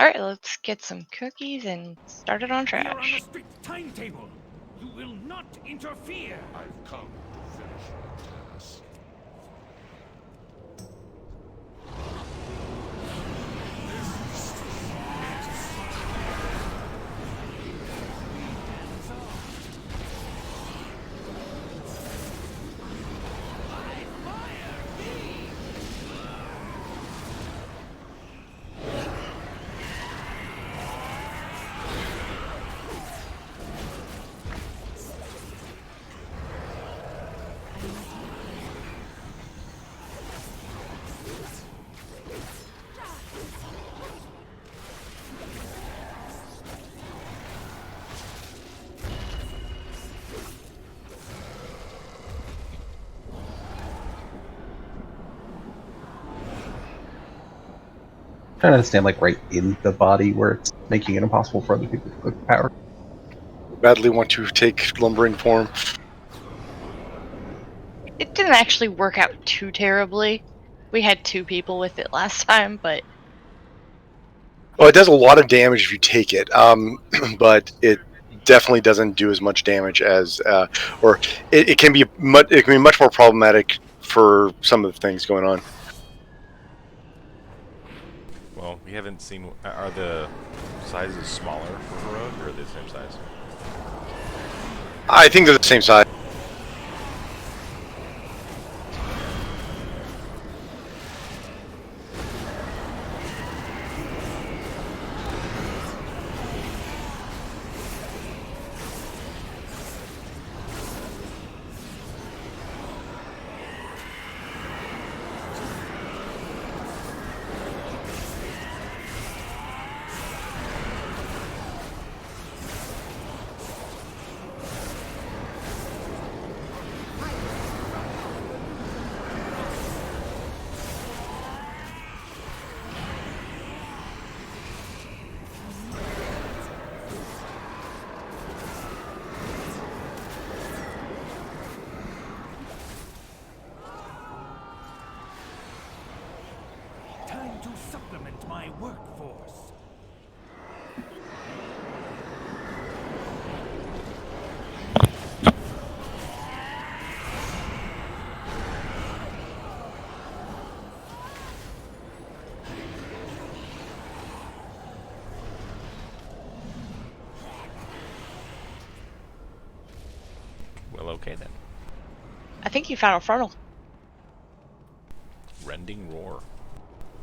Alright, let's get some cookies and start it on We are on a trash. strict timetable. You will not interfere. I've come to finish your task. Trying to stand like right in the body where it's making it impossible for other people to click the power. Badly want to take lumbering form. It didn't actually work out too terribly. We had 2 people with it last time, but Well, it does a lot of damage if you take it, but it definitely doesn't do as much damage as, or it can be much more problematic for some of the things going on. Well, we haven't seen. Are the sizes smaller for heroic, or are they the same size? I think they're the same size. Time to supplement my workforce. Well, okay then. I think you found a frontal. Rending roar.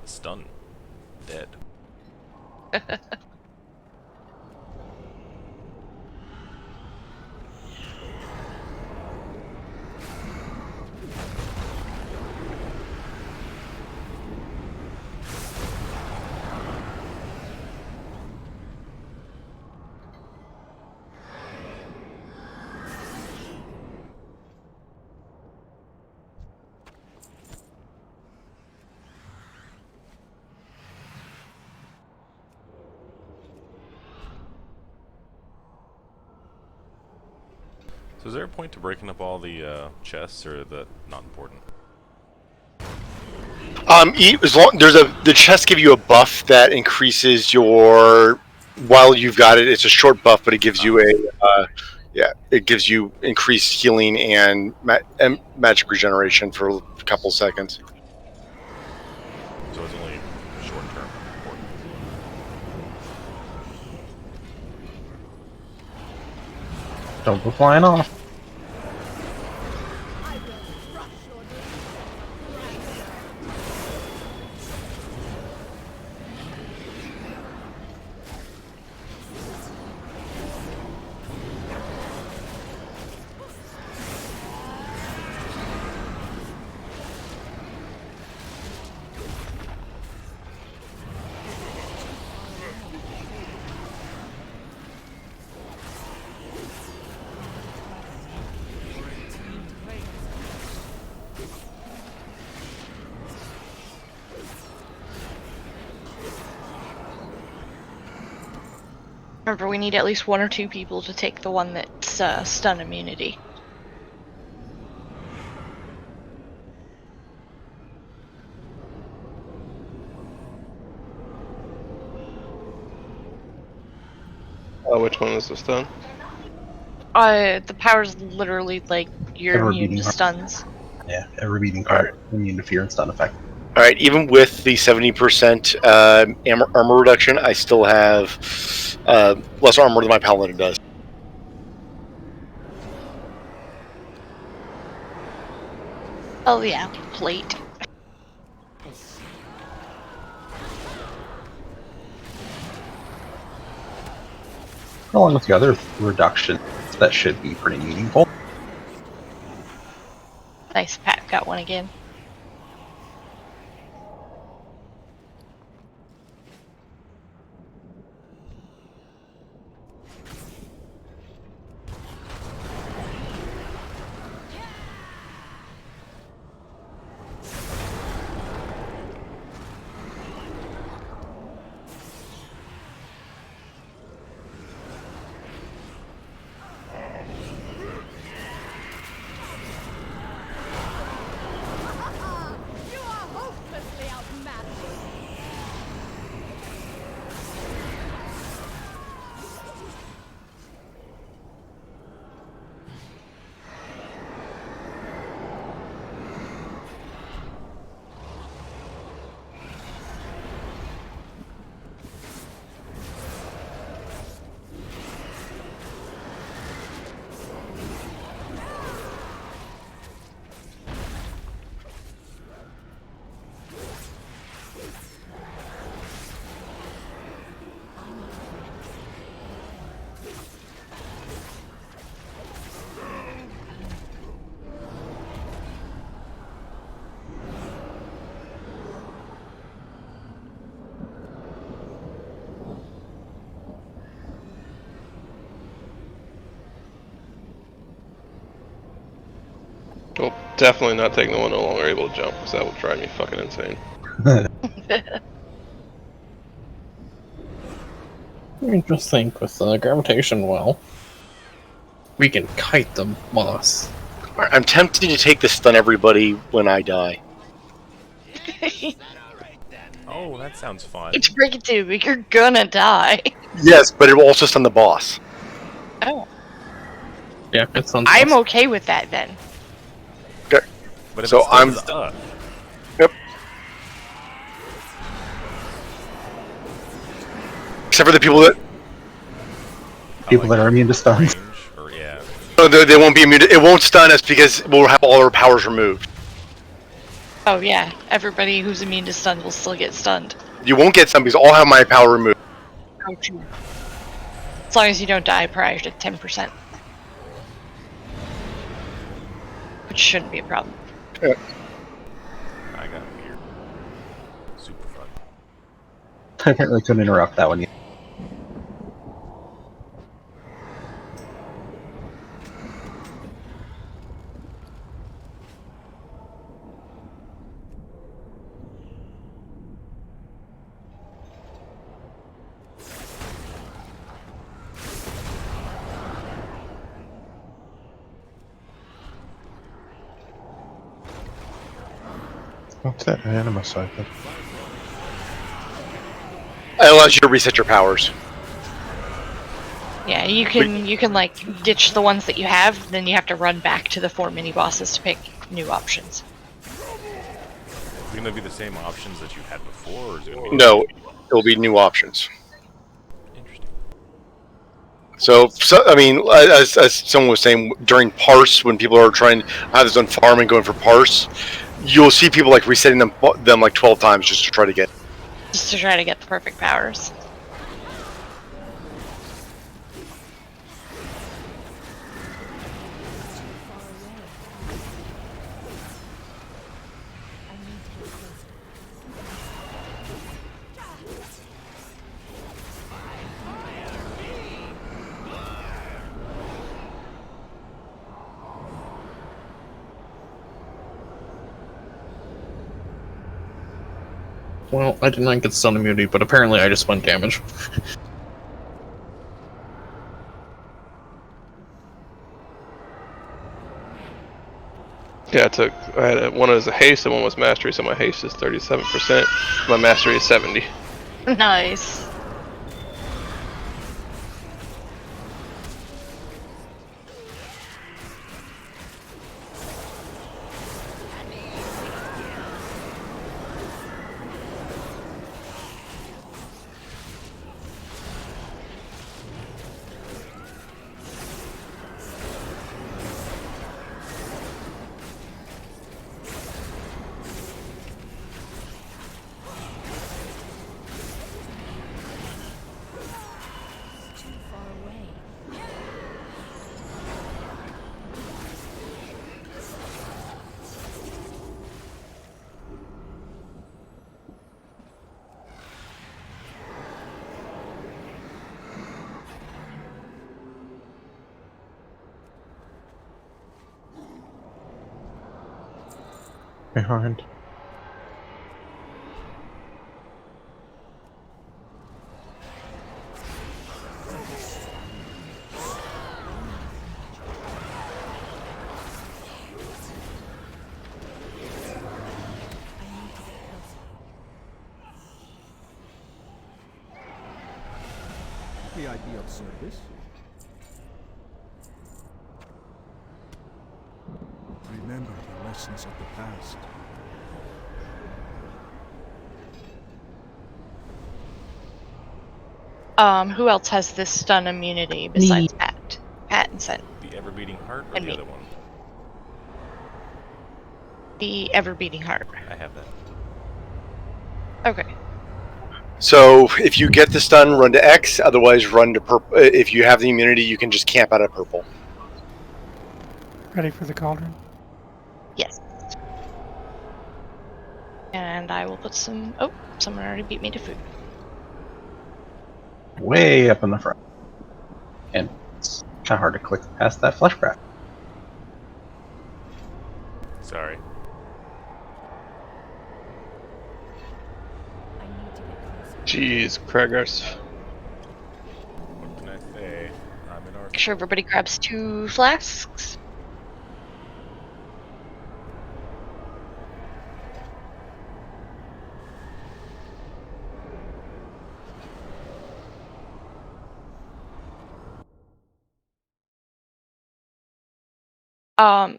Stun. Dead. So is there a point to breaking up all the chests, or is that not important? The chests give you a buff that increases your. While you've got it, it's a short buff, but it gives you it gives you increased healing and magic regeneration for a couple seconds. So it's only short term important. Don't go flying off. Remember, we need at least 1 or 2 people to take the one that's stun immunity. Which one is the stun? The power's literally like you're Ever immune beating to heart. stuns. Yeah, every beating heart, immune to fear and stun effect. All right, even with the 70% armor reduction, I still have less armor than my paladin does. Oh yeah, plate. Along with the other reductions, that should be pretty meaningful. Nice, Pat got one again. You are hopelessly outmatched. Well, definitely not taking the one no longer able to jump, because that would drive me fucking insane. I just think with the gravitation well, we can kite the boss. All right, I'm tempted to take the stun everybody when I die. Oh, that sounds fun. It's break it too, but you're gonna die. Yes, but it will also stun the boss. Oh, Yeah, it's on. I'm okay with that then. But if So it's I'm stuck. Yep. Except for the people that People that are immune to stuns. Range, or yeah. no, they won't be immune. It won't stun us because we'll have all our powers removed. Oh yeah, everybody who's immune to stuns will still get stunned. You won't get stunned because I'll have my power removed. Oh, true. As long as you don't die prior to 10%. Which shouldn't be a problem. I got weird. Super fun. I apparently couldn't interrupt that one yet. What's that anima cycle? It allows you to reset your powers. Yeah, you can like ditch the ones that you have, then you have to run back to the 4 mini bosses to pick new options. Is it gonna be the same options that you had before, or is it gonna be No, it'll be new options. interesting? So I mean, as someone was saying, during parse, when people are trying either done farm and going for parse, you'll see people like resetting them like 12 times just to try to get. Just to try to get the perfect powers. Well, I did not get stun immunity, but apparently I just went damage. Yeah, I had one as a haste and one was mastery, so my haste is 37%, my mastery is 70. Nice. Behind. The idea of service. Remember the lessons of the past. Who else has this stun immunity besides Pat? Pat and Sen. The ever beating heart or And the me. other one? The ever beating heart. I have that. Okay. So if you get the stun, run to X. Otherwise, run to purple. If you have the immunity, you can just camp out of purple. Ready for the cauldron? Yes. And I will put some. Oh, someone already beat me to food. Way up in the front. And it's kind of hard to click past that flesh craft. Sorry. Jeez, Craggers. What can I say? I'm in our. Make sure everybody grabs 2 flasks.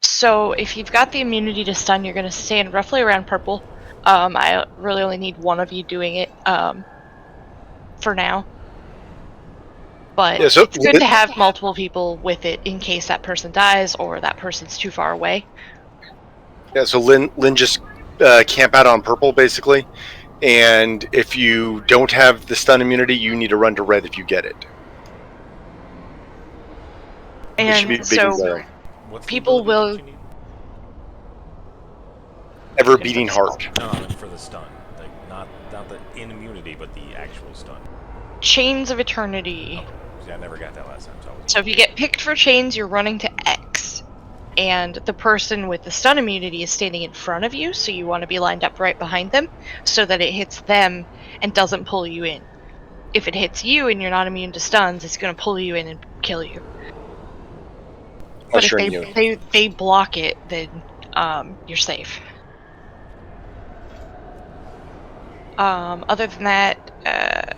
So if you've got the immunity to stun, you're going to stand roughly around purple. I really only need one of you doing it, for now. But Yeah, so it's good to have multiple people with it in case that person dies or that person's too far away. Yeah, so Lynn just camp out on purple basically, and if you don't have the stun immunity, you need to run to red if you get it. It should be And big and so glaring. What's people the ability will- that you need? Ever beating heart. No, I meant for the stun. Like not the immunity, but the actual stun. Chains of Eternity. Okay. See, I never got that last time. So if you get picked for chains, you're running to X. And the person with the stun immunity is standing in front of you, so you want to be lined up right behind them so that it hits them and doesn't pull you in. If it hits you and you're not immune to stuns, it's going to pull you in and kill you. But if Ushering you. they block it, then you're safe. Other than that,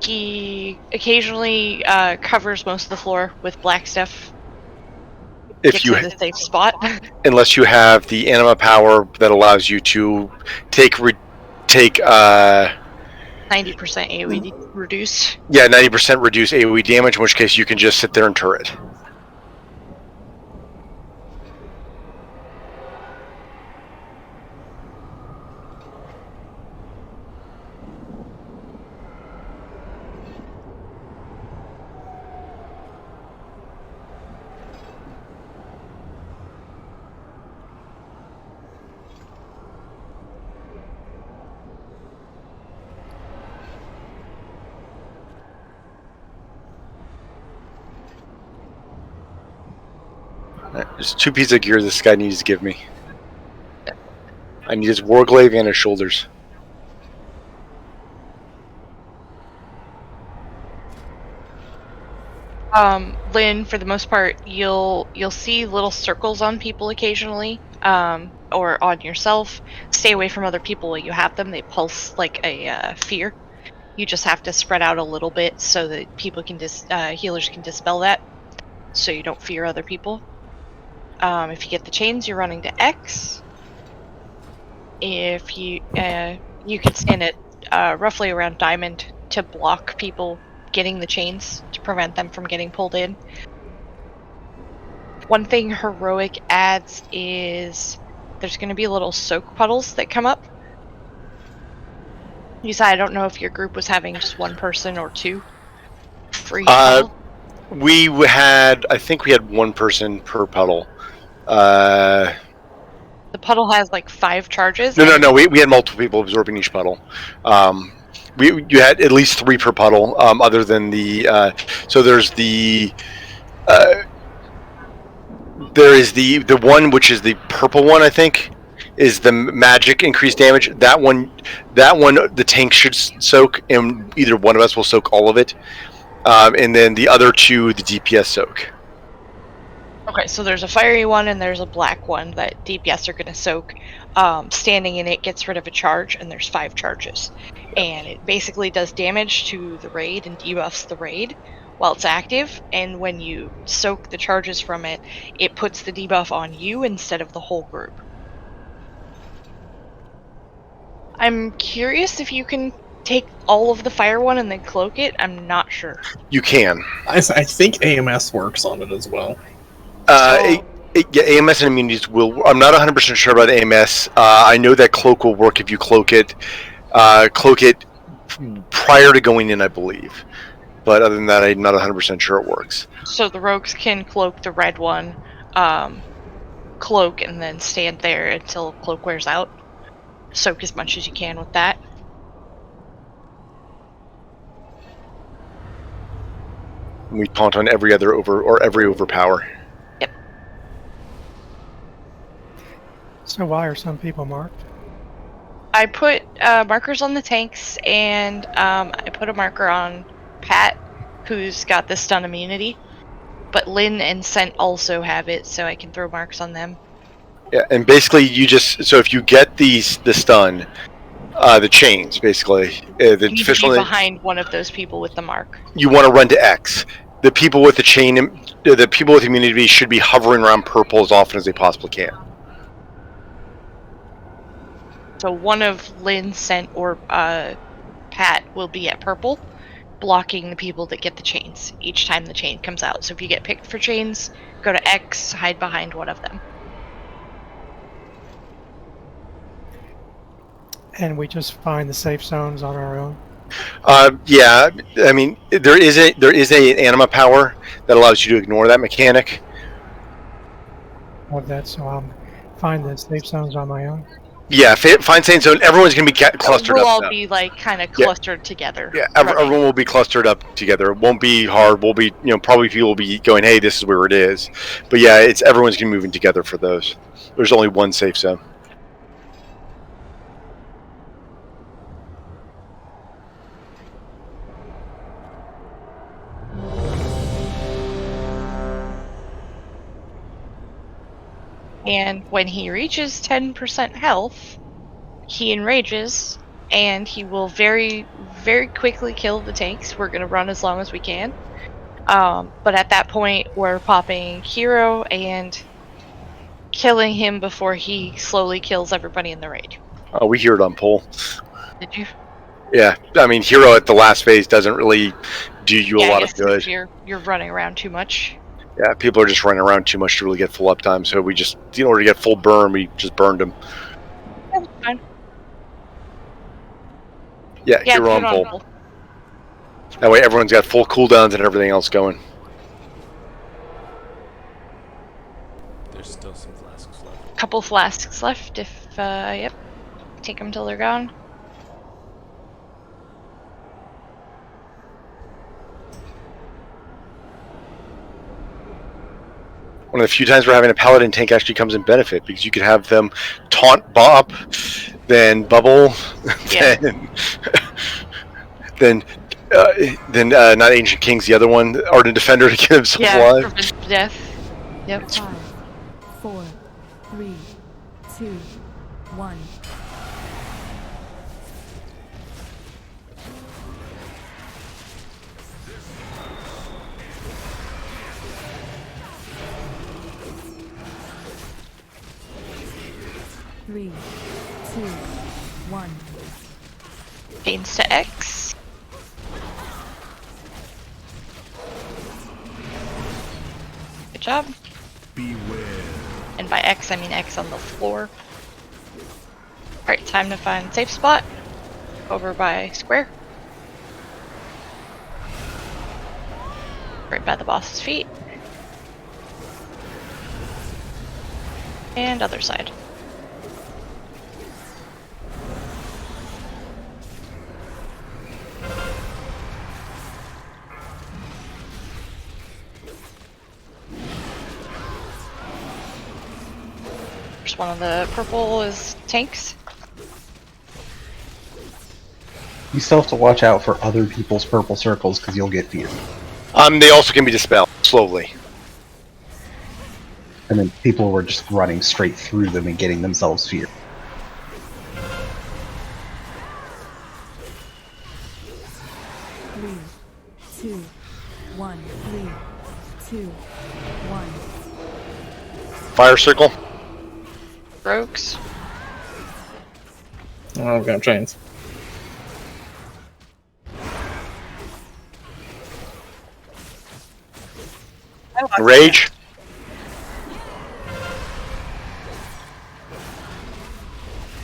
he occasionally covers most of the floor with black stuff. If Gets you, in the safe spot. unless you have the anima power that allows you to take 90% AoE reduce. yeah 90% reduce AoE damage, in which case you can just sit there and turret. There's 2 pieces of gear this guy needs to give me. I need his warglaive and his shoulders. Lynn, for the most part, you'll see little circles on people occasionally, or on yourself. Stay away from other people while you have them. They pulse like a fear. You just have to spread out a little bit so that people can healers can dispel that, so you don't fear other people. If you get the chains, you're running to X. If you can stand at roughly around diamond to block people getting the chains to prevent them from getting pulled in. One thing heroic adds is there's going to be little soak puddles that come up. You said I don't know if your group was having just one person or 2 for each puddle. I think we had 1 person per puddle. The puddle has like 5 charges. No. We had multiple people absorbing each puddle. You had at least 3 per puddle. Other than the so there's the There is the one which is the purple one, I think, is the magic increased damage. That one, the tank should soak, and either one of us will soak all of it. And then the other two, the DPS soak. Okay, so there's a fiery one and there's a black one that DPS are going to soak. Standing in it gets rid of a charge, and there's 5 charges. And it basically does damage to the raid and debuffs the raid while it's active. And when you soak the charges from it, it puts the debuff on you instead of the whole group. I'm curious if you can take all of the fire one and then cloak it. I'm not sure. You can. I think AMS works on it as well. Yeah, AMS and immunities will. I'm not 100% sure about AMS. I know that cloak will work if you cloak it. Cloak it prior to going in, I believe. But other than that, I'm not 100% sure it works. So the rogues can cloak the red one, cloak, and then stand there until cloak wears out. Soak as much as you can with that. We taunt on every other every overpower. Yep. So why are some people marked? I put markers on the tanks, and I put a marker on Pat, who's got the stun immunity. But Lynn and Scent also have it, so I can throw marks on them. Yeah, and basically so if you get the stun, the chains basically, the You need to be behind one of those people with the mark. You want to run to X. The people with the chain, the people with immunity should be hovering around purple as often as they possibly can. So one of Lynn, Scent, or Pat will be at purple, blocking the people that get the chains each time the chain comes out. So if you get picked for chains, go to X, hide behind one of them. And we just find the safe zones on our own. Yeah, I mean there is a anima power that allows you to ignore that mechanic. Of that, so I'll find the safe zones on my own. Yeah, find sane zone. Everyone's gonna be clustered We'll up. all now. be like kind of clustered together. Yeah, everyone will be clustered up together. It won't be hard. We'll be, probably people will be going, "Hey, this is where it is." But yeah, everyone's gonna be moving together for those. There's only one safe zone. And when he reaches 10% health, he enrages, and he will very, very quickly kill the tanks. We're going to run as long as we can. But at that point, we're popping Hero and killing him before he slowly kills everybody in the raid. Oh, we hear it on pull. Did you? Yeah, I mean, Hero at the last phase doesn't really do you a lot of good. You're running around too much. Yeah, people are just running around too much to really get full uptime. So we just, in order to get full burn, we just burned him. That's fine. Yeah, Hero on pull. That way, everyone's got full cooldowns and everything else going. There's still some flasks left. Couple flasks left. If yep, take them till they're gone. One of the few times we're having a paladin tank actually comes in benefit, because you could have them taunt Bob, then bubble, Yeah. then not Ancient Kings, the other one, Ardent Defender, to get himself alive. Prevent death. Yep. 5, 4, 3, 2, 1. Three, 2, 1. Gains to X. Good job. Beware. And by X, I mean X on the floor. Alright, time to find safe spot. Over by square. Right by the boss's feet. And other side. course, one of the purple is tanks. You still have to watch out for other people's purple circles because you'll get feared. They also can be dispelled slowly. And then people were just running straight through them and getting themselves feared. Three, two, one. 3, 2, 1. Fire circle. Rogues. Oh, I've got chains. Rage.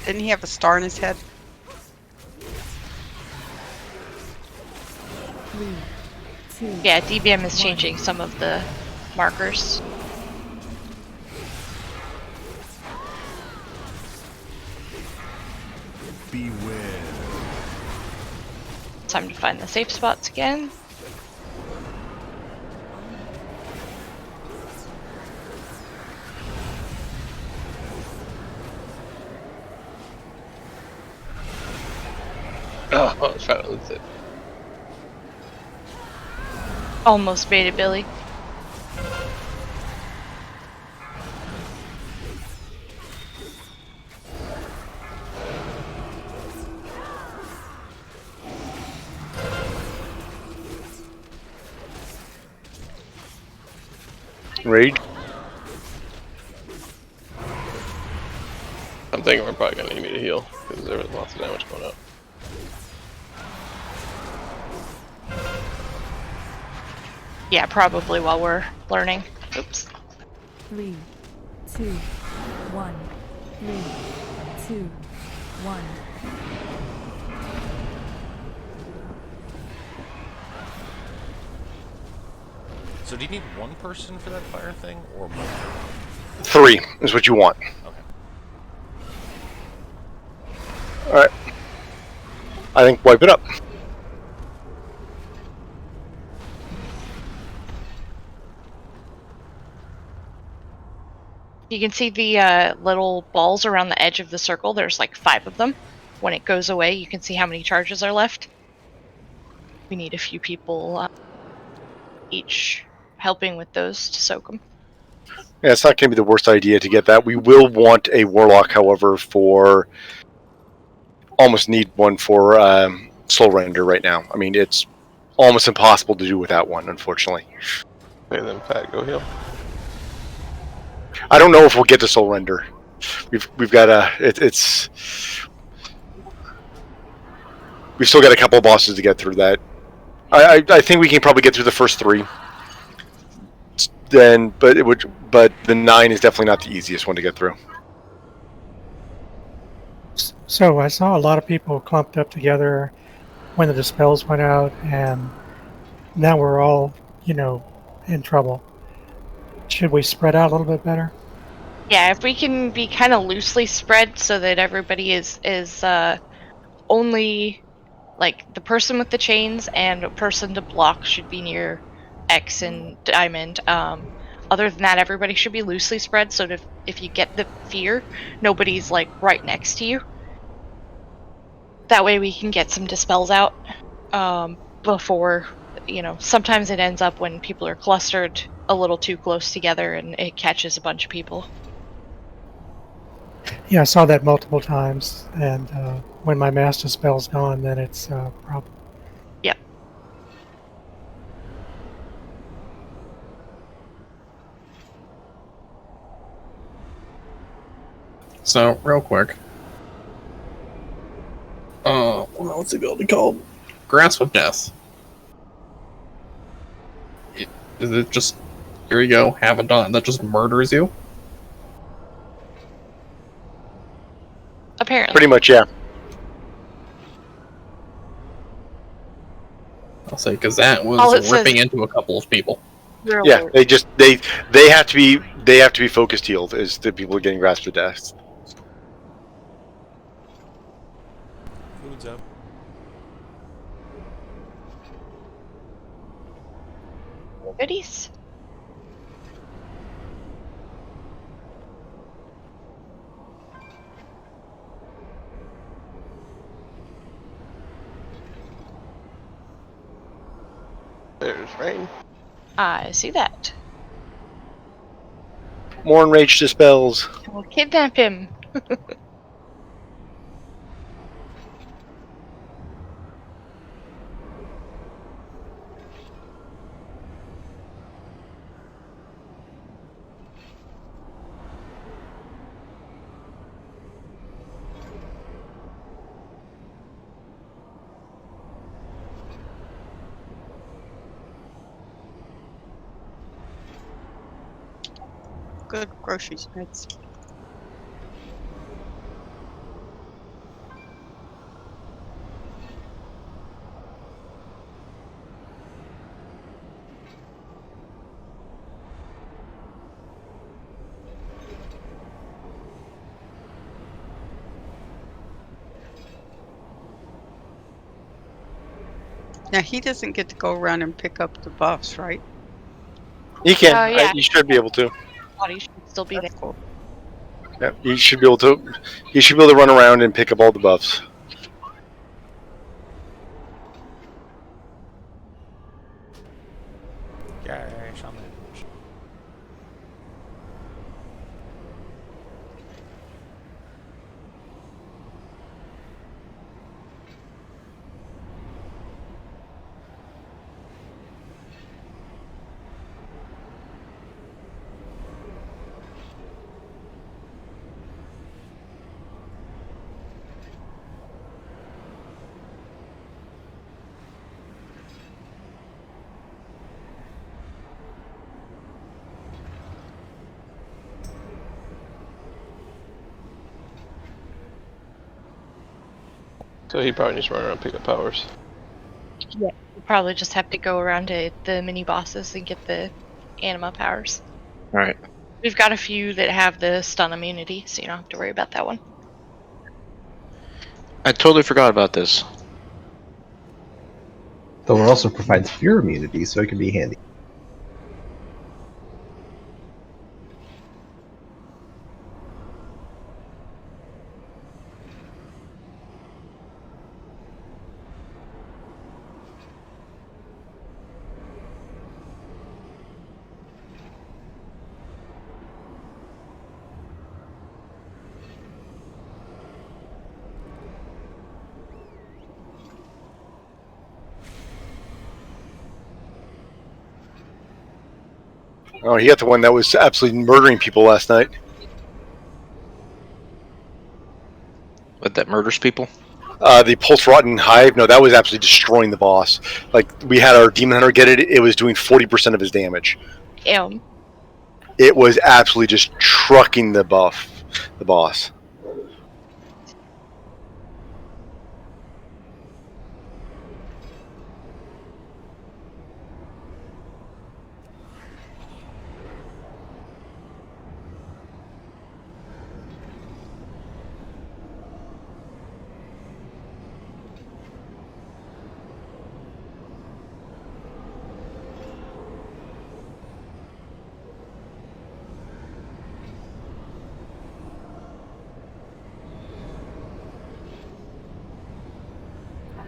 Didn't he have a star in his head? 3, 2. Yeah, DBM is changing some of the markers. Beware. Time to find the safe spots again. Oh, I was trying to lose it. Almost made it, Billy. Rage. I'm thinking we're probably gonna need me to heal because there was lots of damage going up. Yeah, probably while we're learning. Oops. 3, 2, 1. 3, 2, 1. So do you need one person for that fire thing, or more? 3 is what you want. Okay. Alright. I think wipe it up. You can see the little balls around the edge of the circle. There's like 5 of them. When it goes away, you can see how many charges are left. We need a few people each helping with those to soak them. Yeah, it's not going to be the worst idea to get that. We will want a warlock, however, for almost need one for soul render right now. I mean, it's almost impossible to do without one, unfortunately. Okay, then Pat, go heal. I don't know if we'll get to soul render. We've got it's we've still got a couple of bosses to get through that. I think we can probably get through the first 3. Then, but the 9 is definitely not the easiest one to get through. So I saw a lot of people clumped up together when the dispels went out, and now we're all, in trouble. Should we spread out a little bit better? Yeah, if we can be kind of loosely spread so that everybody is only like the person with the chains and a person to block should be near X and Diamond. Other than that, everybody should be loosely spread so that if you get the fear, nobody's like right next to you. That way we can get some dispels out before, sometimes it ends up when people are clustered a little too close together and it catches a bunch of people. Yeah, I saw that multiple times, and when my master spell's gone, then it's a problem. Yep. So, real quick. What's the ability called? Grasp of Death. Is it just, here you go, have it done, that just murders you? Apparently. Pretty much, yeah. I'll say, because that All it was ripping says- into a couple of people. Yeah, they have to be focused healed as the people getting grasp of death. Food's up. Goodies. There's rain. I see that. More enraged dispels. We'll kidnap him. Good groceries, Mitz. Now he doesn't get to go around and pick up the buffs, right? He can. Yeah. You should be able to. Body should still be there. That's cool. Yeah, you should be able to. You should be able to run around and pick up all the buffs. Yeah, shaman. So he probably needs to run around and pick up powers. Yeah. You probably just have to go around to the mini bosses and get the anima powers. Alright. We've got a few that have the stun immunity, so you don't have to worry about that one. I totally forgot about this. Though it also provides fear immunity, so it can be handy. Oh, he got the one that was absolutely murdering people last night. But that murders people? The Pulse Rotten Hive, no, that was absolutely destroying the boss. Like, we had our Demon Hunter get it, it was doing 40% of his damage. Damn. It was absolutely just trucking the boss.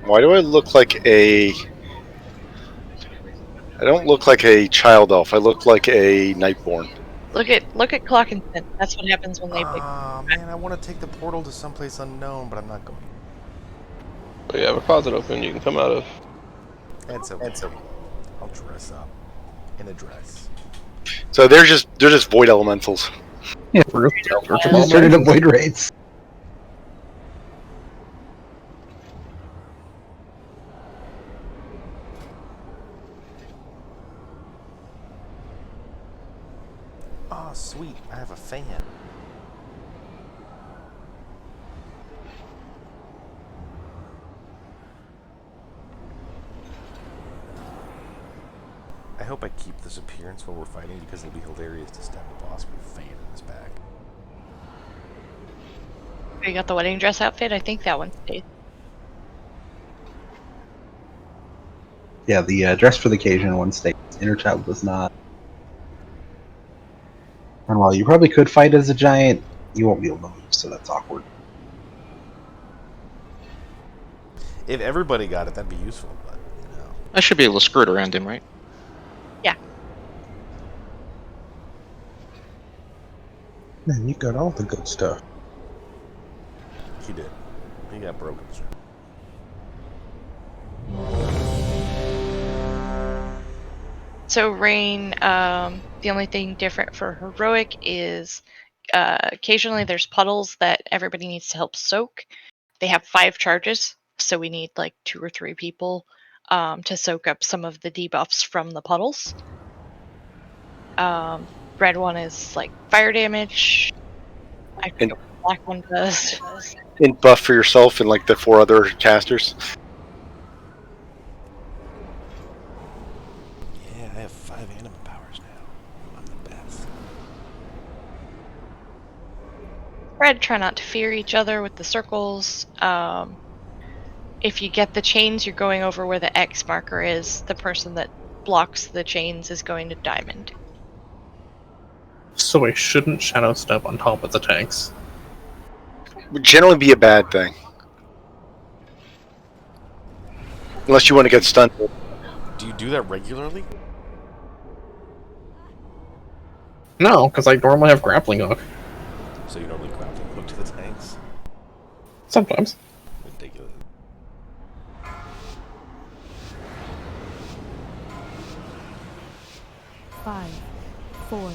Why do I look like a... I don't look like a child elf. I look like a Nightborn. Look at Clock and Sin. That's what happens when they pick. Man, I want to take the portal to someplace unknown, but I'm not going. But you have a closet open you can come out of. It's okay. I'll dress up in a dress. So they're just void elementals. Yeah, for just turn into void raids. Oh, sweet. I have a fan. I hope I keep this appearance while we're fighting because it'll be hilarious to stab the boss with a fan in his back. You got the wedding dress outfit? I think that one stays. Yeah, the dress for the occasion one stays. Inner child does not. And while you probably could fight as a giant, you won't be able to move, so that's awkward. If everybody got it, that'd be useful, but, you know. I should be able to skirt around him, right? Man, you got all the good stuff. He did. He got broken. So Rain, the only thing different for heroic is occasionally there's puddles that everybody needs to help soak. They have 5 charges, so we need like 2 or 3 people to soak up some of the debuffs from the puddles. Red one is like fire damage. I forget what the black one does. And buff for yourself and like the 4 other casters. Yeah, I have 5 anima powers now. I'm the best. Red, try not to fear each other with the circles. If you get the chains, you're going over where the X marker is. The person that blocks the chains is going to diamond. So I shouldn't shadow step on top of the tanks. Would generally be a bad thing. Unless you want to get stunned. Do you do that regularly? No, because I normally have grappling hook. So you normally grappling hook to the tanks? Sometimes. Ridiculous. Five, four,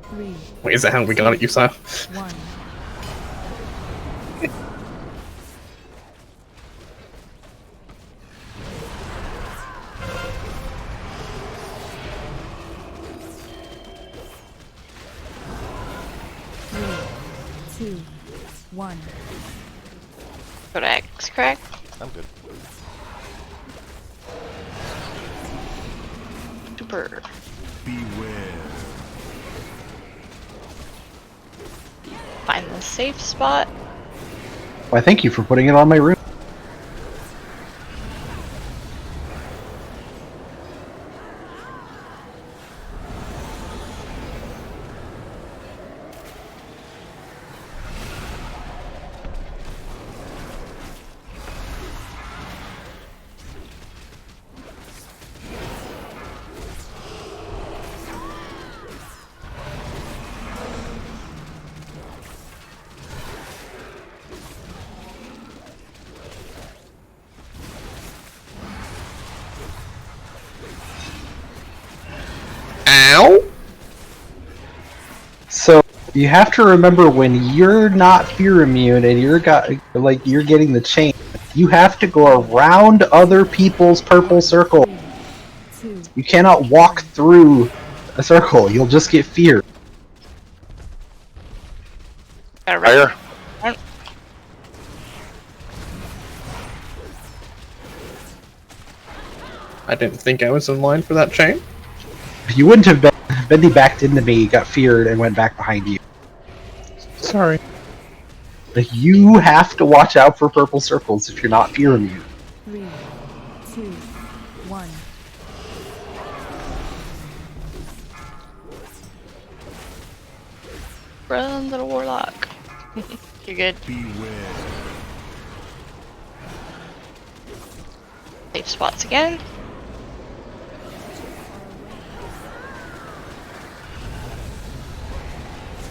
three. Wait, is that how we got it, Yusa? 1. Three, 2, 1. Go to X, correct? I'm good. Super. Beware. Find the safe spot. Why, thank you for putting it on my room. Ow! So you have to remember when you're not fear immune and you're getting the chain, you have to go around other people's purple circle. You cannot walk through a circle. You'll just get feared. Fire. I didn't think I was in line for that chain. You wouldn't have been. Bendy backed into me, got feared, and went back behind you. Sorry. Like, you have to watch out for purple circles if you're not fear immune. 3, 2, 1. Run, little warlock. You're good. Beware. Safe spots again.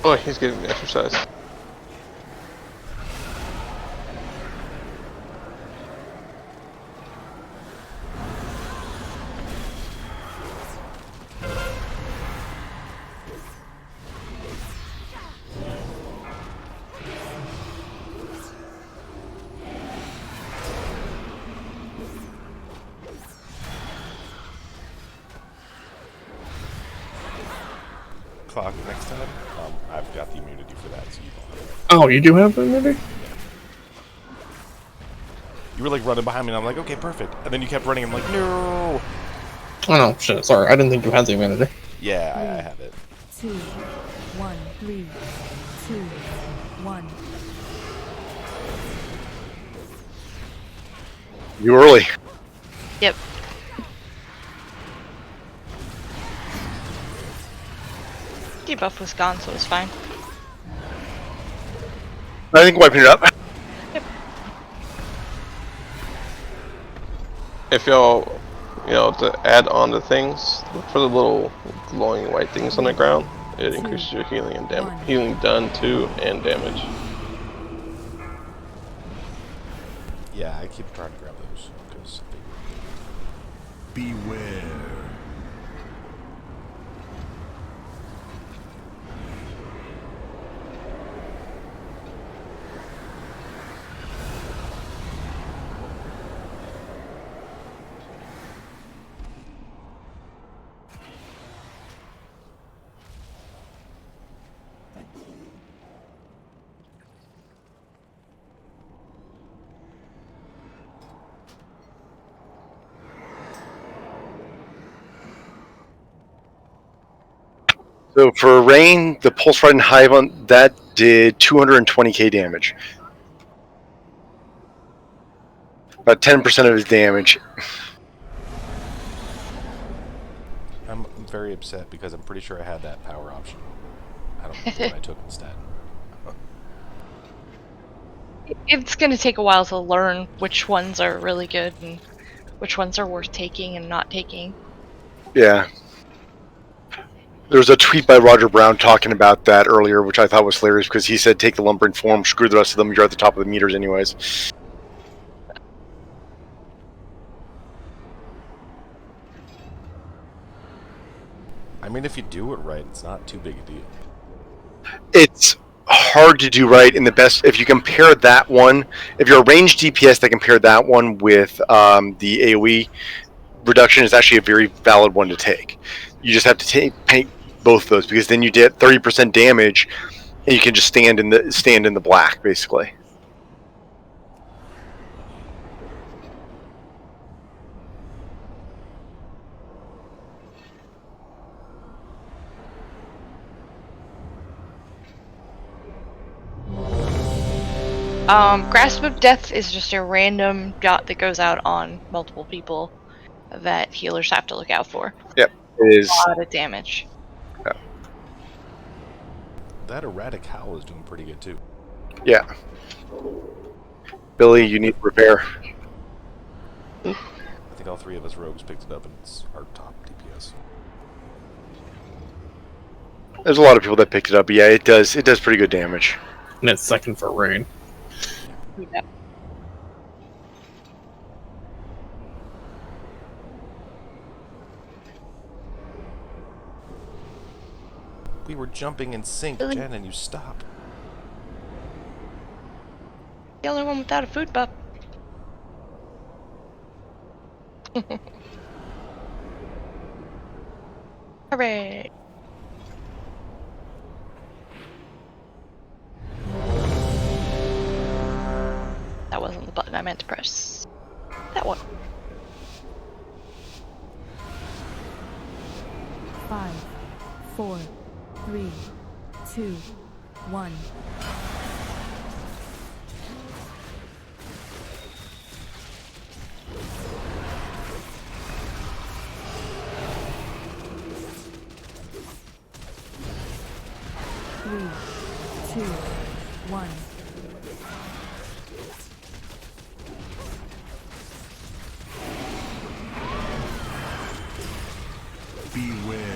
Oh, he's getting the exercise. Clock next time. I've got the immunity for that, so you don't have it. Oh, you do have immunity? You were like running behind me, and I'm like, okay, perfect. And then you kept running, and I'm like, no. Oh no, shit, sorry. I didn't think you had the immunity. Yeah, I have it. 2, 1. 3, 2, 1. You early. Yep. Debuff was gone, so it was fine. I think wiping it up. If y'all, to add on the things, look for the little glowing white things on the ground. It increases your healing and damage. Healing done to and damage. Yeah, I keep trying to grab those because Beware. So for Rain, the Pulse Rod and Hive on that did 220k damage. About 10% of his damage. I'm very upset because I'm pretty sure I had that power option. I don't remember what I took instead. It's going to take a while to learn which ones are really good and which ones are worth taking and not taking. Yeah. There was a tweet by Roger Brown talking about that earlier, which I thought was hilarious because he said, take the lumbering form, screw the rest of them, you're at the top of the meters anyways. I mean, if you do it right, it's not too big a deal. It's hard to do right in the best. If you compare that one, if you're a ranged DPS that compare that one with the AoE reduction, is actually a very valid one to take. You just have to paint both those because then you get 30% damage and you can just stand in the black basically. Grasp of Death is just a random dot that goes out on multiple people that healers have to look out for. Yep, it is a lot of damage. Yeah. That erratic howl is doing pretty good too. Yeah. Billy, you need repair. I think all three of us rogues picked it up and it's our top DPS. There's a lot of people that picked it up, but yeah, it does pretty good damage. And it's second for Rain. Yeah. We were jumping in sync, Jen, and you stopped. The only one without a food buff. Hooray! That wasn't the button I meant to press. That one. 5, 4, 3, 2, 1. Three, two, one. Beware.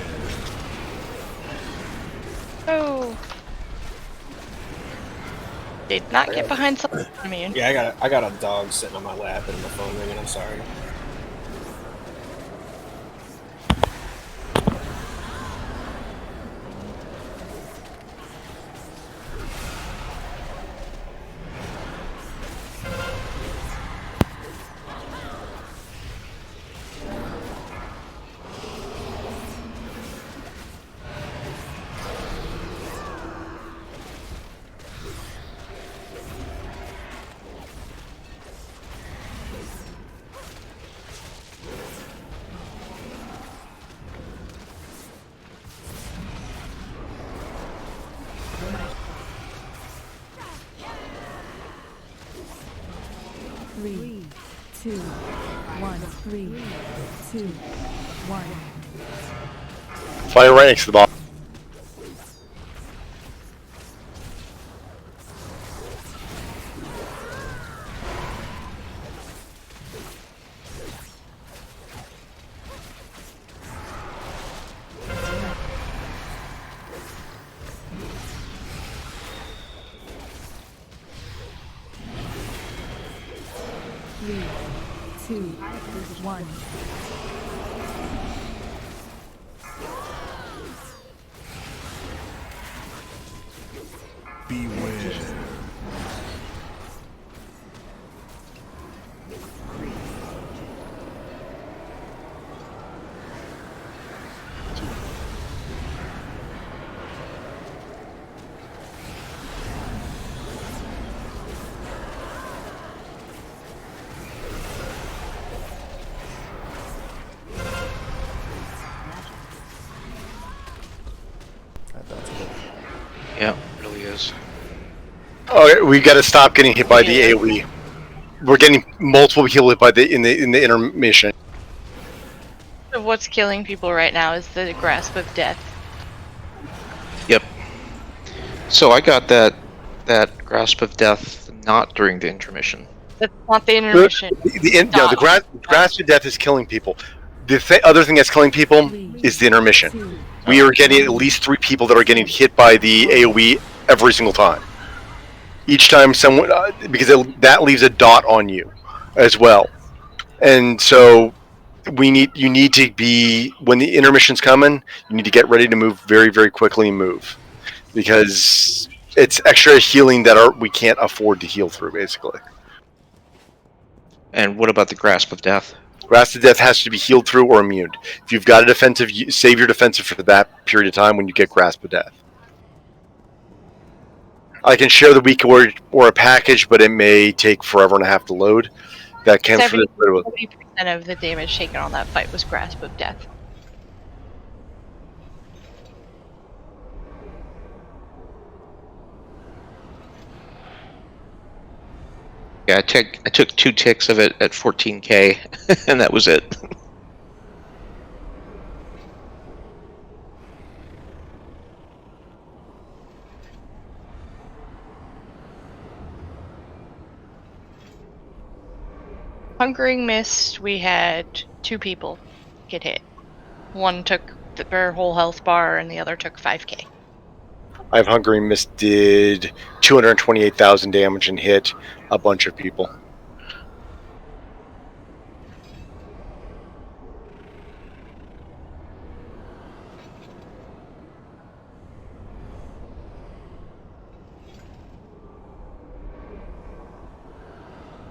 Oh. Did not get behind something immune. Yeah, I got a dog sitting on my lap and my phone ringing. I'm sorry. Three, two, one. 3, 2, 1. Fly right next to the ball. 2, 1. Beware. That's good. Yeah, it really is. Okay, we got to stop getting hit by the AoE. We're getting multiple people hit by in the intermission. So what's killing people right now is the grasp of death. Yep. So I got that grasp of death not during the intermission. That's not the intermission. The grasp of death is killing people. The other thing that's killing people is the intermission. We are getting at least 3 people that are getting hit by the AoE every single time. Each time someone, because that leaves a dot on you, as well. And so you need to be, when the intermission's coming, you need to get ready to move very, very quickly and move, because it's extra healing that we can't afford to heal through, basically. And what about the grasp of death? Grasp of death has to be healed through or immune. If you've got a defensive, save your defensive for that period of time when you get grasp of death. I can share the week or a package, but it may take forever and a half to load. That can 70% of the damage taken on that fight was grasp of death. Yeah, I took 2 ticks of it at 14k, and that was it. Hungering Mist, we had 2 people get hit. One took their whole health bar, and the other took 5k. I have Hungering Mist did 228,000 damage and hit a bunch of people.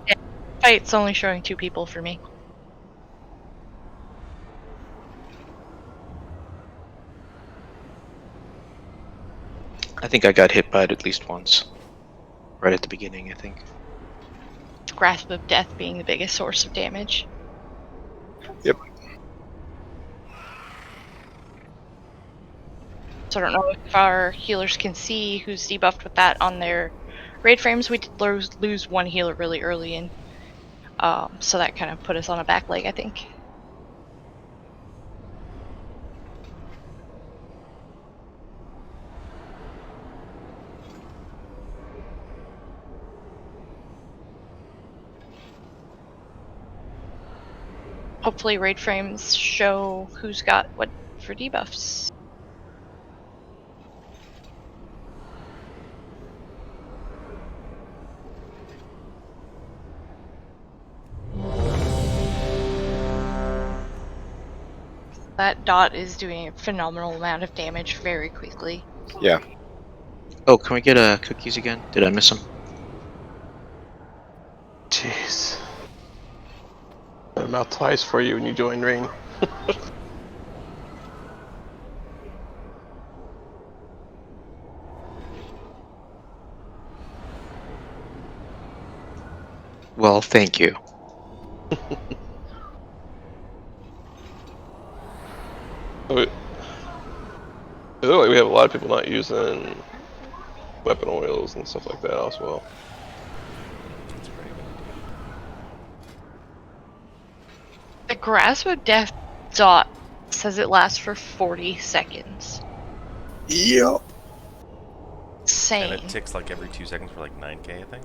Yeah, fight's only showing 2 people for me. I think I got hit by it at least once. Right at the beginning, I think. Grasp of Death being the biggest source of damage. Yep. So I don't know if our healers can see who's debuffed with that on their raid frames. We did lose 1 healer really early in. So that kind of put us on a back leg, I think. Hopefully raid frames show who's got what for debuffs. That dot is doing a phenomenal amount of damage very quickly. Yeah. Oh, can we get cookies again? Did I miss them? Jeez. I'm out twice for you when you join Rain. Well, thank you. It looks like we have a lot of people not using weapon oils and stuff like that as well. The Grasp of Death dot says it lasts for 40 seconds. Yep. Insane. And it ticks like every 2 seconds for like 9k, I think.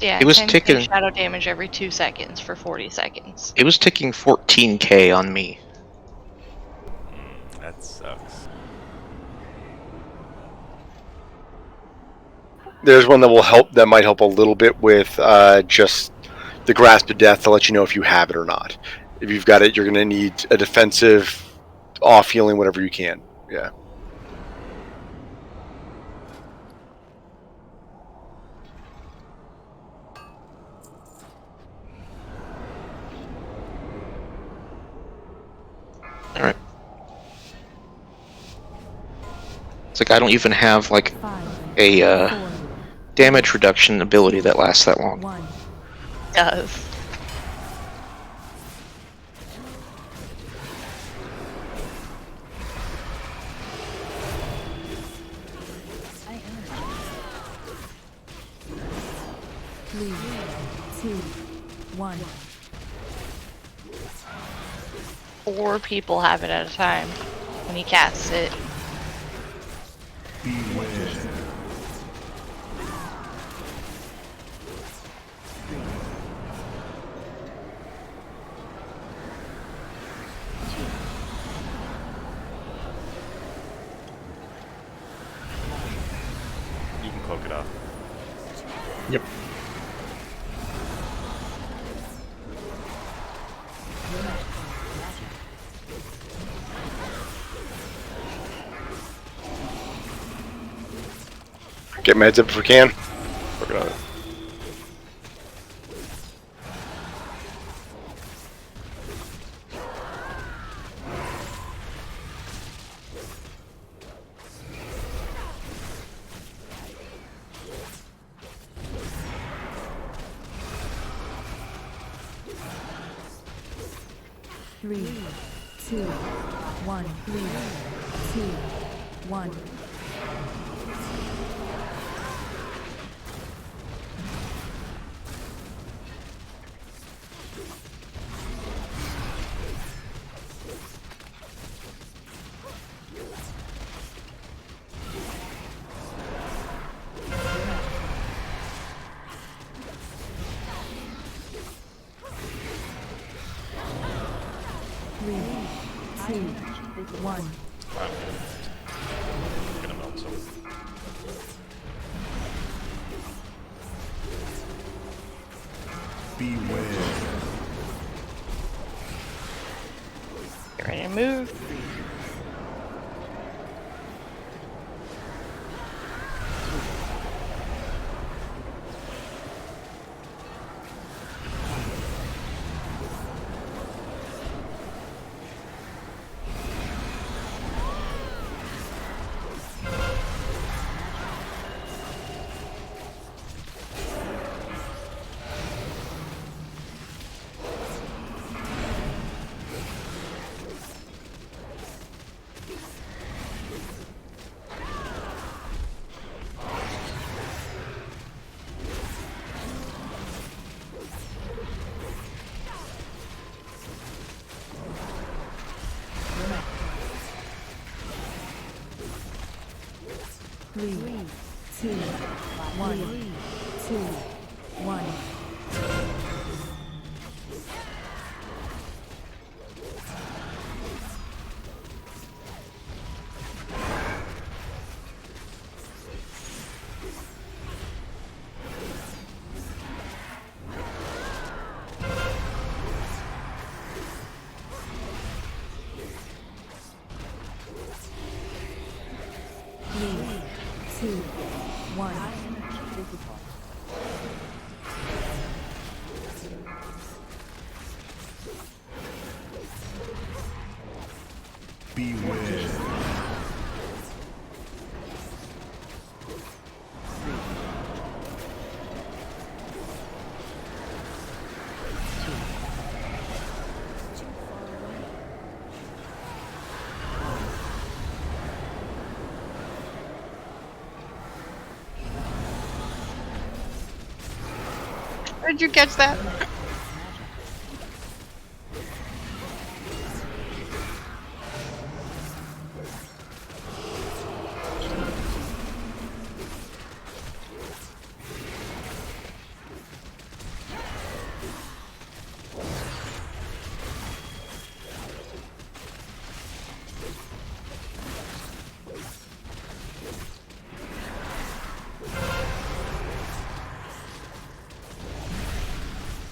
Yeah, It was 10K ticking. shadow damage every 2 seconds for 40 seconds. It was ticking 14k on me. That sucks. There's one that will help. That might help a little bit with just the grasp of death to let you know if you have it or not. If you've got it, you're going to need a defensive, off healing, whatever you can. Yeah. All right. It's like I don't even have like a damage reduction ability that lasts that long. Does. Three, two, one. 4 people have it at a time when he casts it. You can cloak it up. Yep. Get meds up if we can. Working on it. Three, two, one. 3, 2, 1. Three, two, one. I'm gonna melt some. Get ready to move. Three, two, one. 2, 1. Three, two, one. Did you catch that?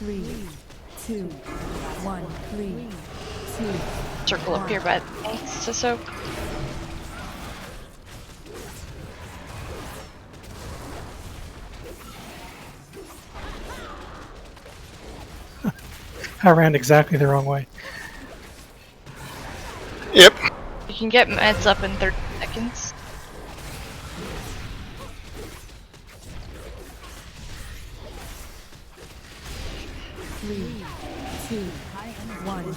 3, 2, 1. 3, 2. Circle up here by thanks to soak. I ran exactly the wrong way. Yep. You can get meds up in 30 seconds. Three, two, one.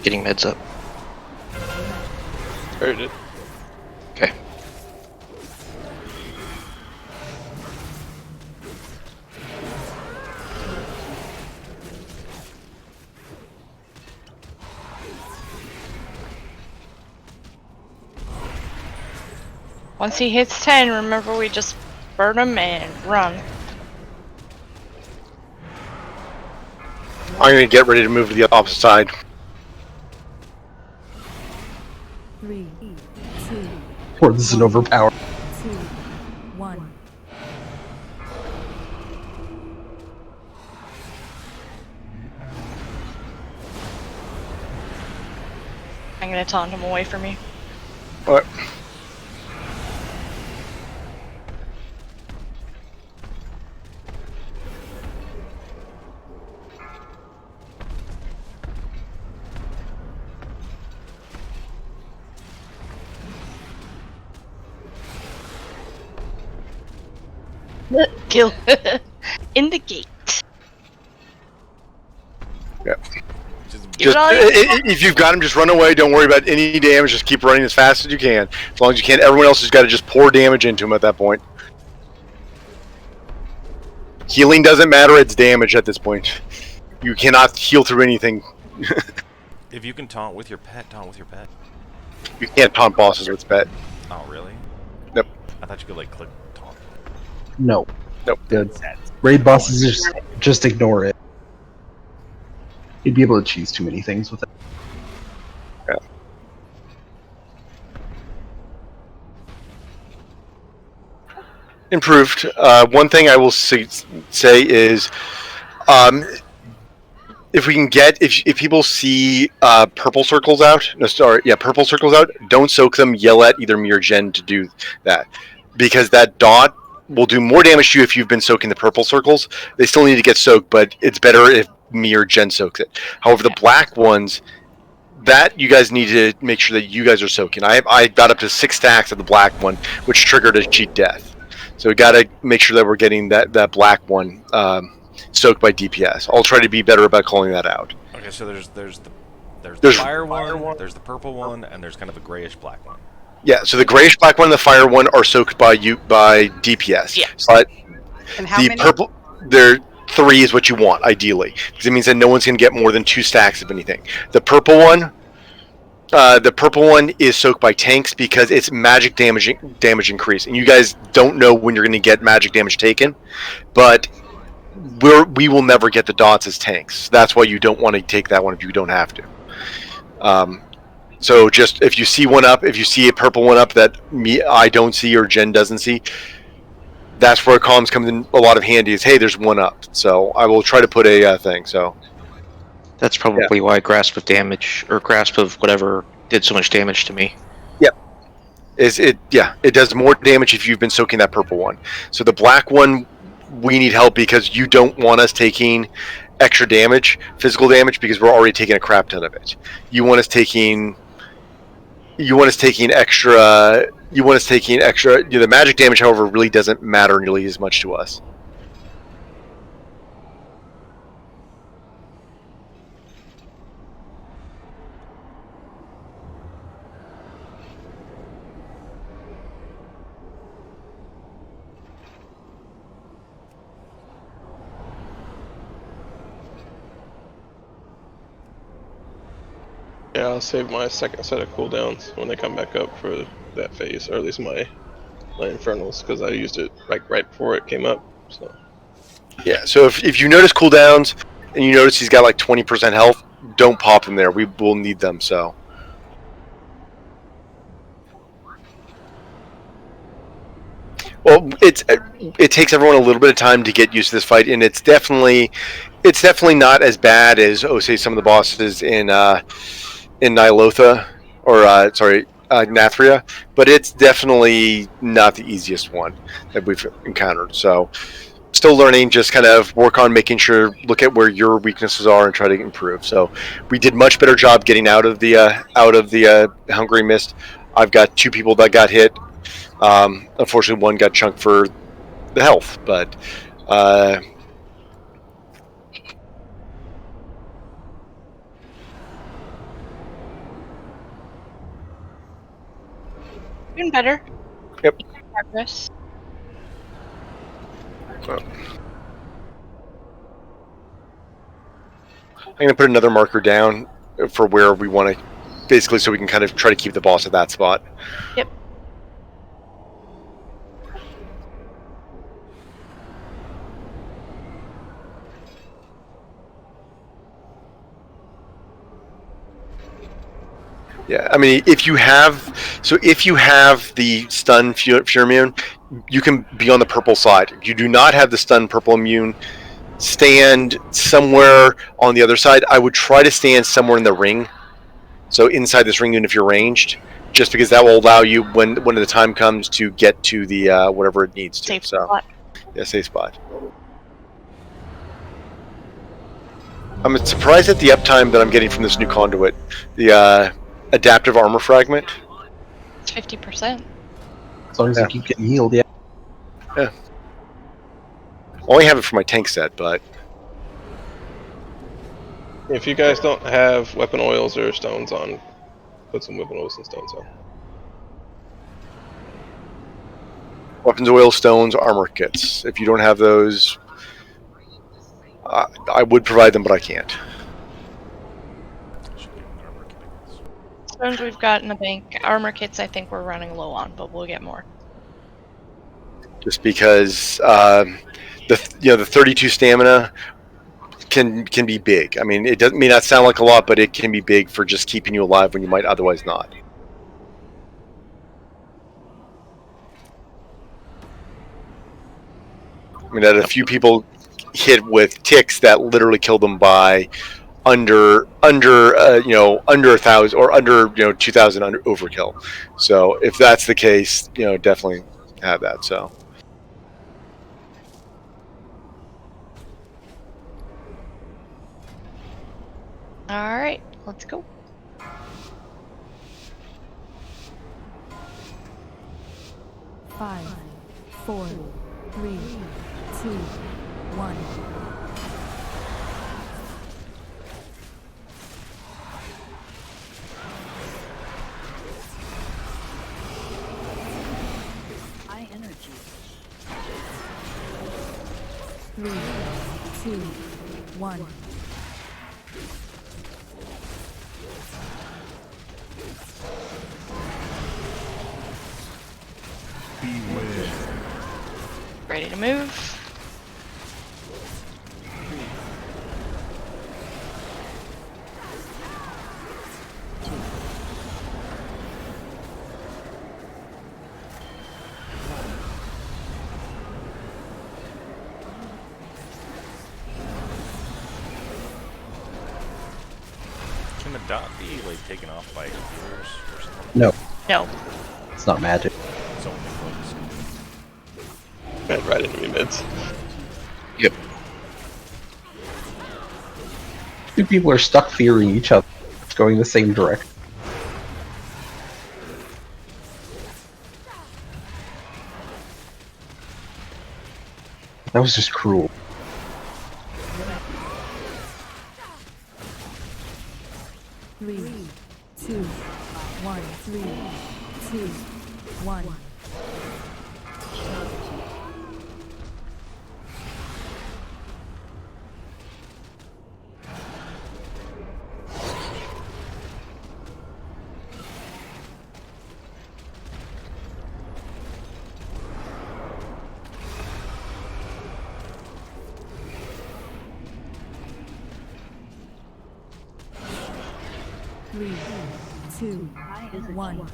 Getting meds up. Heard it. Okay. Once he hits 10, remember we just burn him and run. I'm gonna get ready to move to the opposite side. 3, 2, Or this is an overpower. 2, 1. I'm gonna taunt him away from you. Alright. Kill. In the gate. Yep. Give it all you If you've got him, just run away. Don't worry about any damage. Just keep running as fast as you can. As long as you can. Everyone else has got to just pour damage into him at that point. Healing doesn't matter. It's damage at this point. You cannot heal through anything. If you can taunt with your pet, taunt with your pet. You can't taunt bosses with pet. Oh, really? Nope. I thought you could, like, click taunt. No. Nope. Good. Raid bosses just ignore it. You'd be able to choose too many things with it. Yeah. Improved. One thing I will say is, if we can get if people see purple circles out, purple circles out, don't soak them. Yell at either me or Jen to do that, because that dot will do more damage to you if you've been soaking the purple circles. They still need to get soaked, but it's better if me or Jen soaks it. However, the black ones, that you guys need to make sure that you guys are soaking. I got up to 6 stacks of the black one, which triggered a cheat death. So we got to make sure that we're getting that black one soaked by DPS. I'll try to be better about calling that out. Okay, so there's the fire one, there's the purple one, and there's kind of a grayish black one. Yeah, so the grayish black one and the fire one are soaked by DPS. Yeah. But And how the many? purple, there 3 is what you want ideally, because it means that no one's gonna get more than 2 stacks of anything. The purple one is soaked by tanks because it's magic damage increase, and you guys don't know when you're gonna get magic damage taken, but we will never get the dots as tanks. That's why you don't want to take that one if you don't have to. So just if you see one up, if you see a purple one up that I don't see or Jen doesn't see, that's where comms comes in a lot of handy. Is hey, there's one up. So I will try to put a thing. So That's probably why Grasp of Damage, or Grasp of whatever, did so much damage to me. Yep. It does more damage if you've been soaking that purple one. So the black one, we need help because you don't want us taking extra damage, physical damage, because we're already taking a crap ton of it. You want us taking extra. The magic damage, however, really doesn't matter nearly as much to us. I'll save my second set of cooldowns when they come back up for that phase, or at least my infernals, because I used it like right before it came up. So Yeah. So if you notice cooldowns and you notice he's got like 20% health, don't pop him there. We will need them. So. Well, it takes everyone a little bit of time to get used to this fight, and it's definitely not as bad as say some of the bosses in Nilotha or Nathria, but it's definitely not the easiest one that we've encountered. So, still learning. Just kind of work on making sure, look at where your weaknesses are, and try to improve. So, we did much better job getting out of the Hungry Mist. I've got 2 people that got hit. Unfortunately, one got chunked for the health, but Doing better. Yep. Progress. I'm going to put another marker down for where we want to, basically, so we can kind of try to keep the boss at that spot. Yep. Yeah, I mean, if you have the stun fear immune, you can be on the purple side. If you do not have the stun purple immune, stand somewhere on the other side. I would try to stand somewhere in the ring, so inside this ring, even if you're ranged, just because that will allow you, when the time comes, to get to the whatever it needs to. Safe spot. Yeah, safe spot. I'm surprised at the uptime that I'm getting from this new conduit. The adaptive armor fragment. It's 50%. As long as you keep getting healed, yeah. Yeah. I only have it for my tank set, but if you guys don't have weapon oils or stones on, put some weapon oils and stones on. weapons, oil, stones, armor kits. If you don't have those, I would provide them, but I can't. Stones we've got in the bank. Armor kits I think we're running low on, but we'll get more. Just because the 32 stamina can be big. I mean, it may not sound like a lot, but it can be big for just keeping you alive when you might otherwise not. I mean, I had a few people hit with ticks that literally killed them by under 1,000 or under 2,000 under overkill. So if that's the case, definitely have that. So. All right, let's go. Five, 4, 3, 2, 1. High energy. 3, 2, 1. Ready to move. Can the dot be like taken off by healers or something? No. No. It's not magic. It's only close. Right into me mids. Yep. Two people are stuck fearing each other. It's going the same direction. That was just cruel. Three, 2, 1. 3, 2, 1. 3, 2, 1.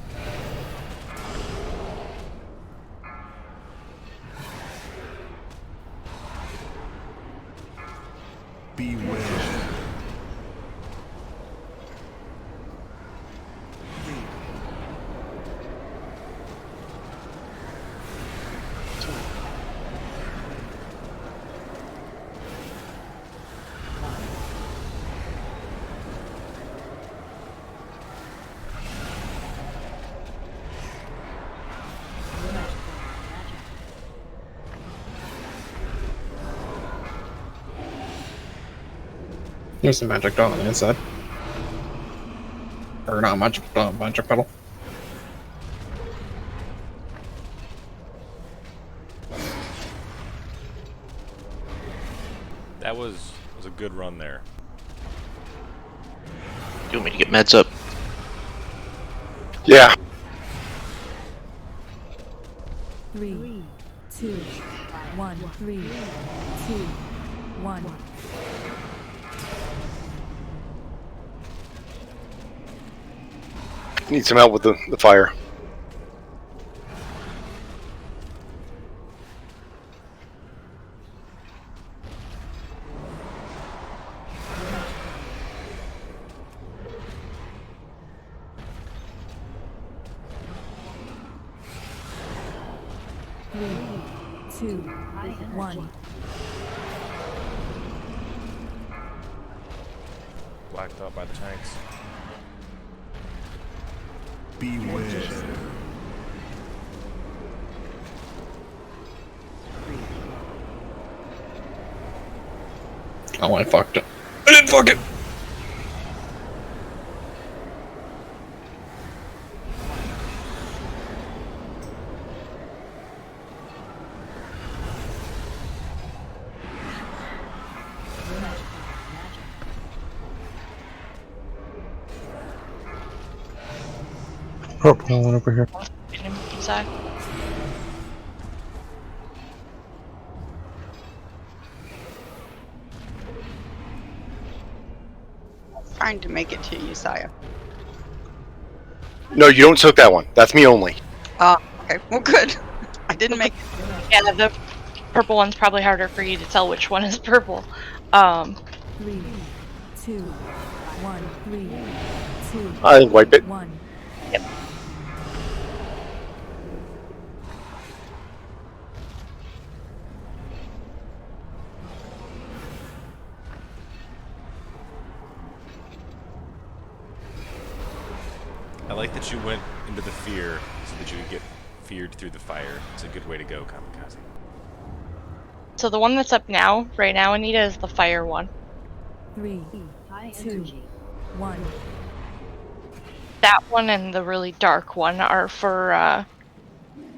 Beware. There's some magic doll on the inside. Or not magic doll, magic pedal. That was a good run there. You want me to get meds up? Yeah. 3, 2, 1. 3, 2, 1. Need some help with the fire. Three, 2, 1. Blacked out by the tanks. Beware. Oh, I fucked it. I didn't fuck it! Purple one over here. Inside. Trying to make it to you, Saya. No, you don't soak that one. That's me only. Okay. Well, good. I didn't make it. Yeah, the purple one's probably harder for you to tell which one is purple. 3, 2, 1. 3, 2, I think wipe it. 1. Yep. I like that you went into the fear so that you could get feared through the fire. It's a good way to go, Kamikaze. So the one that's up now, right now, Anita, is the fire one. 3, 2, 1. That one and the really dark one are for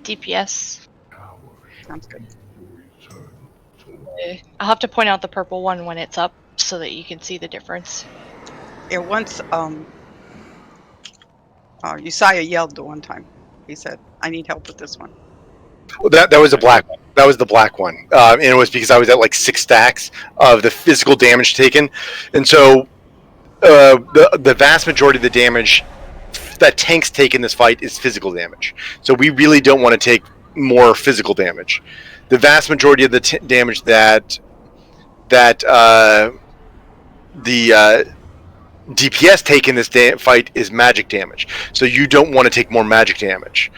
DPS. Sounds good. I'll have to point out the purple one when it's up so that you can see the difference. Yeah, once Usaya yelled the one time. He said, "I need help with this one." Well, that was the black one. That was the black one, and it was because I was at like 6 stacks of the physical damage taken, and so the vast majority of the damage that tanks take in this fight is physical damage. So we really don't want to take more physical damage. The vast majority of the damage that the DPS take in this fight is magic damage. So you don't want to take more magic damage,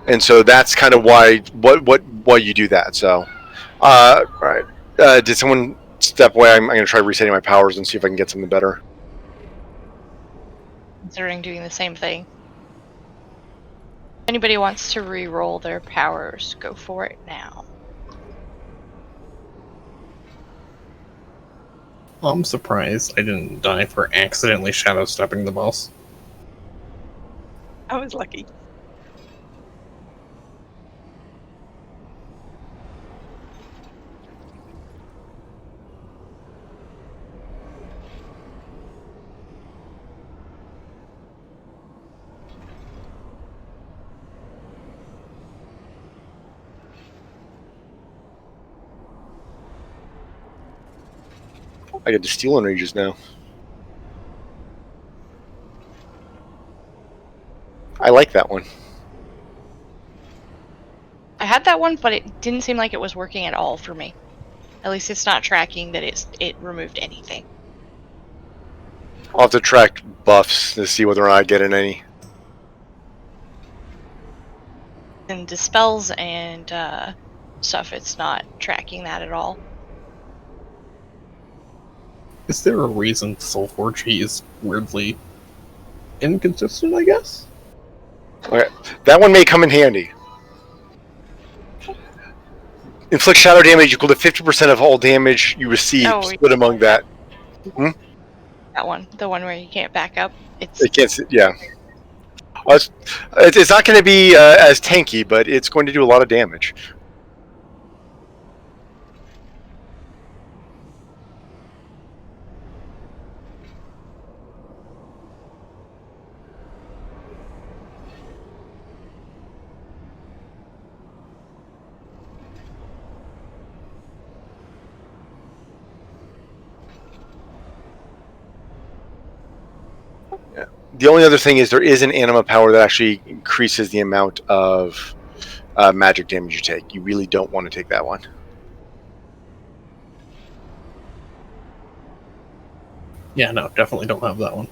and so that's kind of why you do that. So, all right. Did someone step away? I'm going to try resetting my powers and see if I can get something better. Considering doing the same thing. If anybody wants to re-roll their powers, go for it now. I'm surprised I didn't die for accidentally shadow stepping the boss. I was lucky. I get to steal enrages now. I like that one. I had that one, but it didn't seem like it was working at all for me. At least it's not tracking that it removed anything. I'll have to track buffs to see whether or not I get in any. And dispels and stuff, it's not tracking that at all. Is there a reason Soulforge is weirdly inconsistent, I guess? Okay. That one may come in handy. Inflict shadow damage equal to 50% of all damage you receive, split among that. Hmm? That one, the one where you can't back up. It can't. Yeah. It's not going to be as tanky, but it's going to do a lot of damage. The only other thing is there is an anima power that actually increases the amount of magic damage you take. You really don't want to take that one. Yeah, no, definitely don't have that one.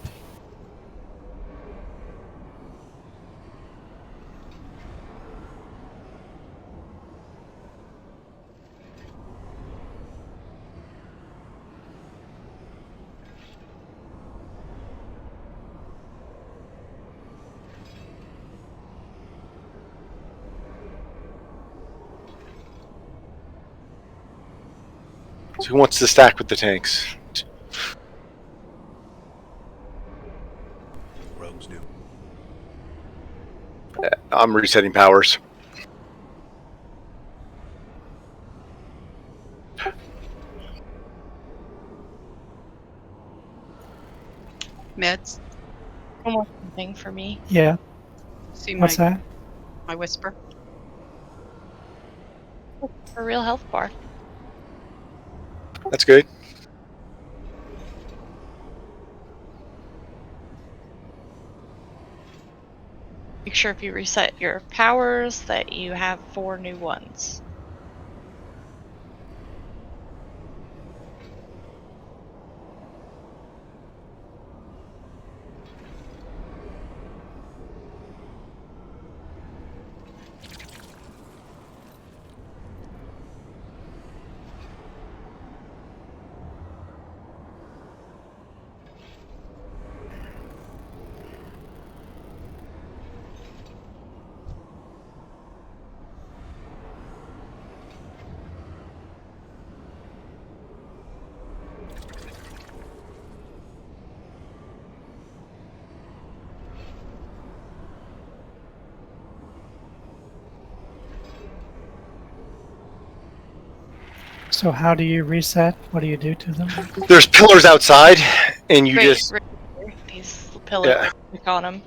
So who wants to stack with the tanks? Rogues do. I'm resetting powers. Meds. One more thing for me. Yeah. See What's my that? my whisper. A real health bar. That's good. Make sure if you reset your powers that you have 4 new ones. So how do you reset? What do you do to them? There's pillars outside, and you just... Right here, these pillars, Yeah. click on them.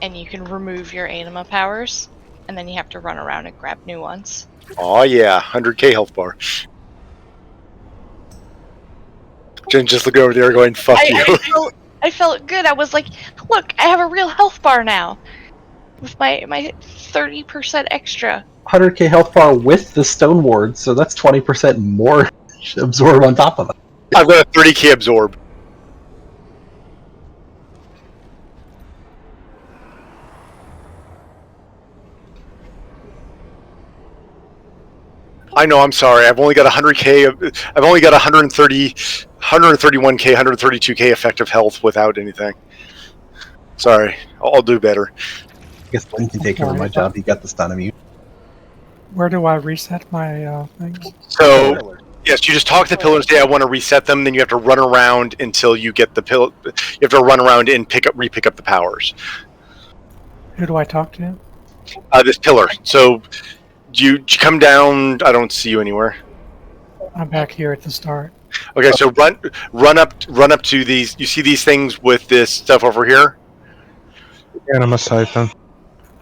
And you can remove your anima powers. And then you have to run around and grab new ones. Oh yeah, 100k health bar. Jen just look over there going, fuck you. I felt good. I was like, look, I have a real health bar now. With my 30% extra. 100k health bar with the stone ward, so that's 20% more absorb on top of it. I've got a 30k absorb. I know, I'm sorry. I've only got 100k. I've only got 131k, 132k effective health without anything. Sorry. I'll do better. I guess Lynn can take over my job. He got the stun immune. Where do I reset my things? So, yes, you just talk to the pillar and say, I want to reset them, then you have to run around until you get the pill. You have to run around and re-pick up the powers. Who do I talk to? This pillar. So, you come down. I don't see you anywhere. I'm back here at the start. Okay, so run up to these. You see these things with this stuff over here? Anima Siphon.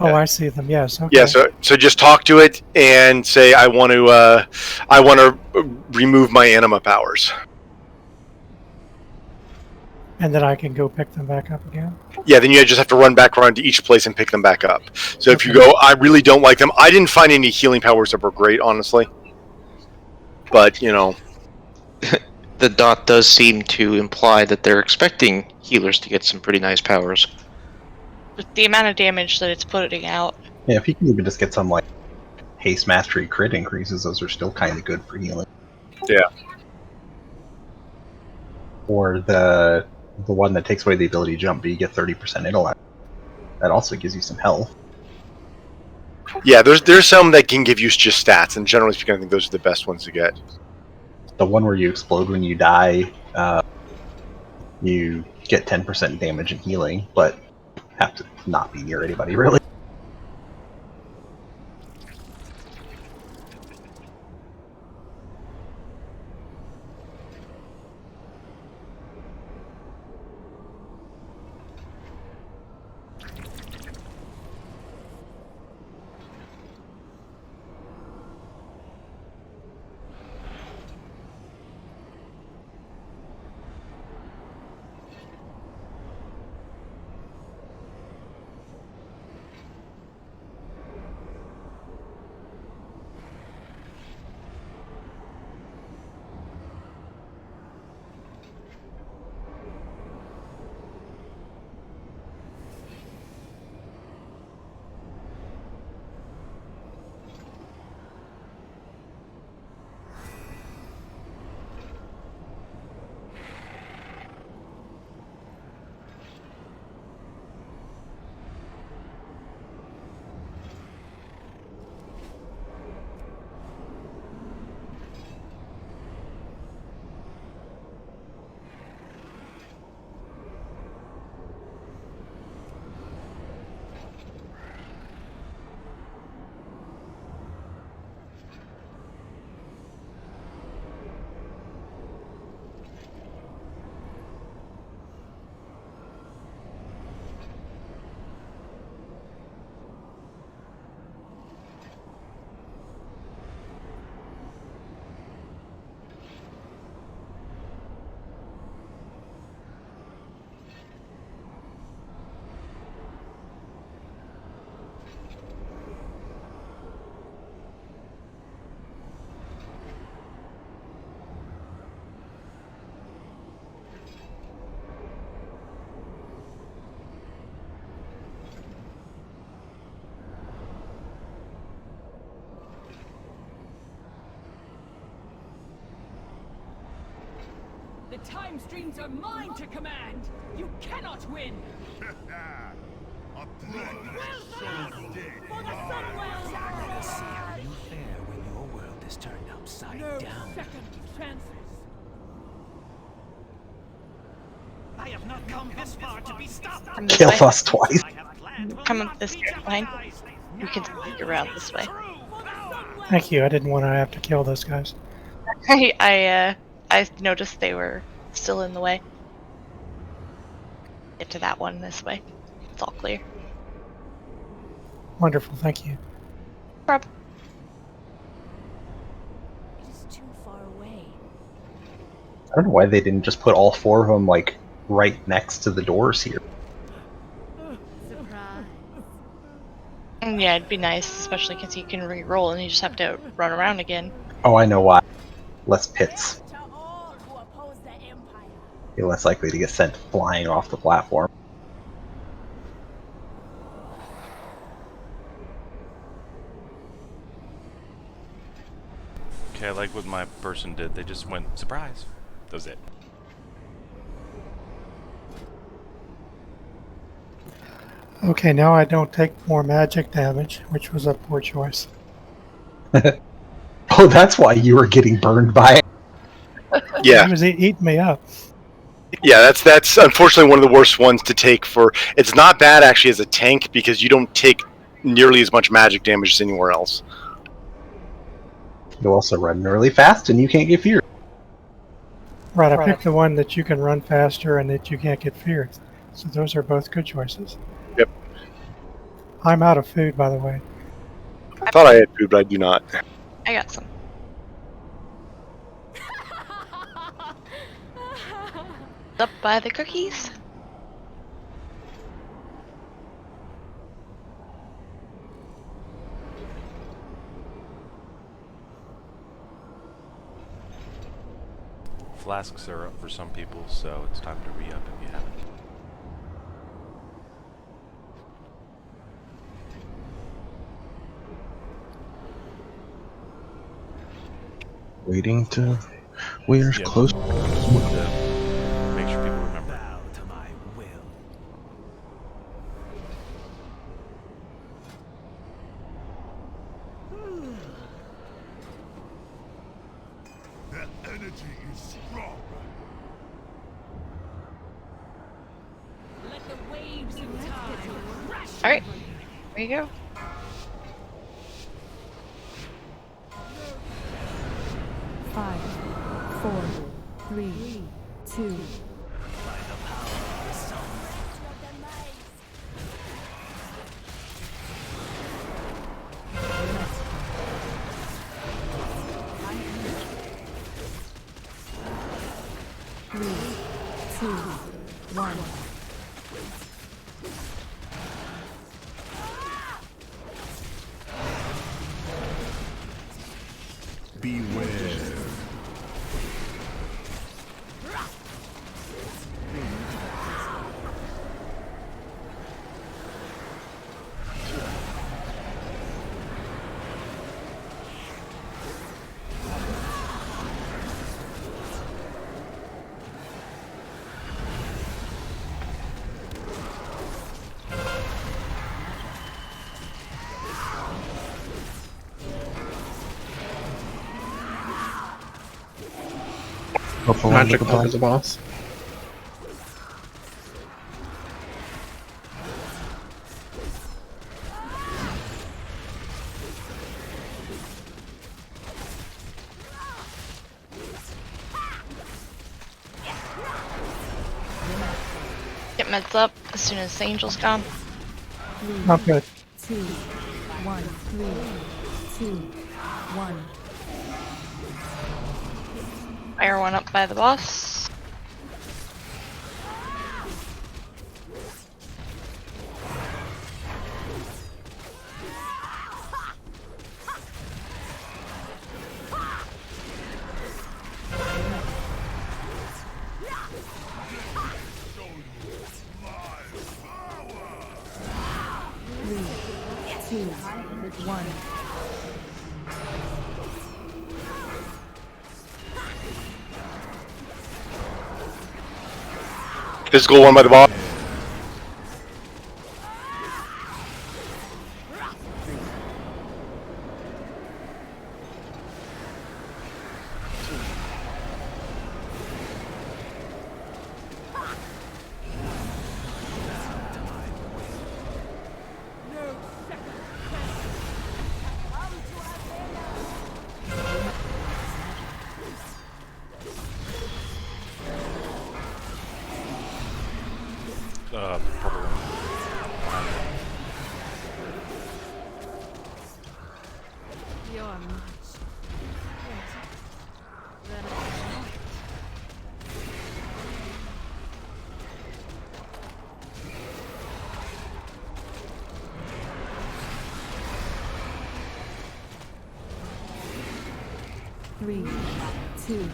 Oh, I see them. Yes. Okay. Yeah. So just talk to it and say, I want to remove my anima powers. And then I can go pick them back up again. Yeah, then you just have to run back around to each place and pick them back up. So if you go, I really don't like them. I didn't find any healing powers that were great, honestly. But, you know. The dot does seem to imply that they're expecting healers to get some pretty nice powers. With the amount of damage that it's putting out. Yeah, if you can even just get some like haste mastery crit increases, those are still kind of good for healing. Yeah. Or the one that takes away the ability to jump, but you get 30% intellect. That also gives you some health. Yeah, there's some that can give you just stats, and generally speaking, I think those are the best ones to get. The one where you explode when you die, you get 10% damage and healing, but have to not be near anybody, really. The time streams are mine to command! You cannot win! A bloodless soul day. Sunwell! Legacy how you fare when your world is turned upside down. Second chances! I have not come this far to be stopped. Kill us twice. Come up this line. We can sneak around this way. Thank you. I didn't want to have to kill those guys. I noticed they were still in the way. Get to that one this way. It's all clear. Wonderful. Thank you. Rob. It is too far away. I don't know why they didn't just put all four of them like right next to the doors here. Surprise. Yeah, it'd be nice, especially because you can re-roll and you just have to run around again. Oh, I know why. Less pits. To all who oppose the Empire. You're less likely to get sent flying off the platform. Okay, I like what my person did. They just went, surprise. That was it. Okay, now I don't take more magic damage, which was a poor choice. Oh, that's why you were getting burned by it. Yeah. He was eating me up. Yeah, that's unfortunately one of the worst ones to take for... It's not bad, actually, as a tank, because you don't take nearly as much magic damage as anywhere else. You also run really fast, and you can't get feared. Right, I picked the one that you can run faster and that you can't get feared. So those are both good choices. Yep. I'm out of food, by the way. I thought I had food, but I do not. I got some. Up by the cookies. Flasks are up for some people, so it's time to re-up if you haven't. Waiting to. We're Yep. close. Make sure people remember. Bow to my will. The energy is strong. Let the waves of time crash. All right, there you go. Five, four, three, two. By the power of the sun. Three, two, one. Beware. Purple Magic under the over the boss. Get meds up as soon as the angel's gone. Not good. Two, one, three, two, one. Fire one up by the boss. Three, two, one. Physical one by the boss. Purple one. You're much. Then three, two,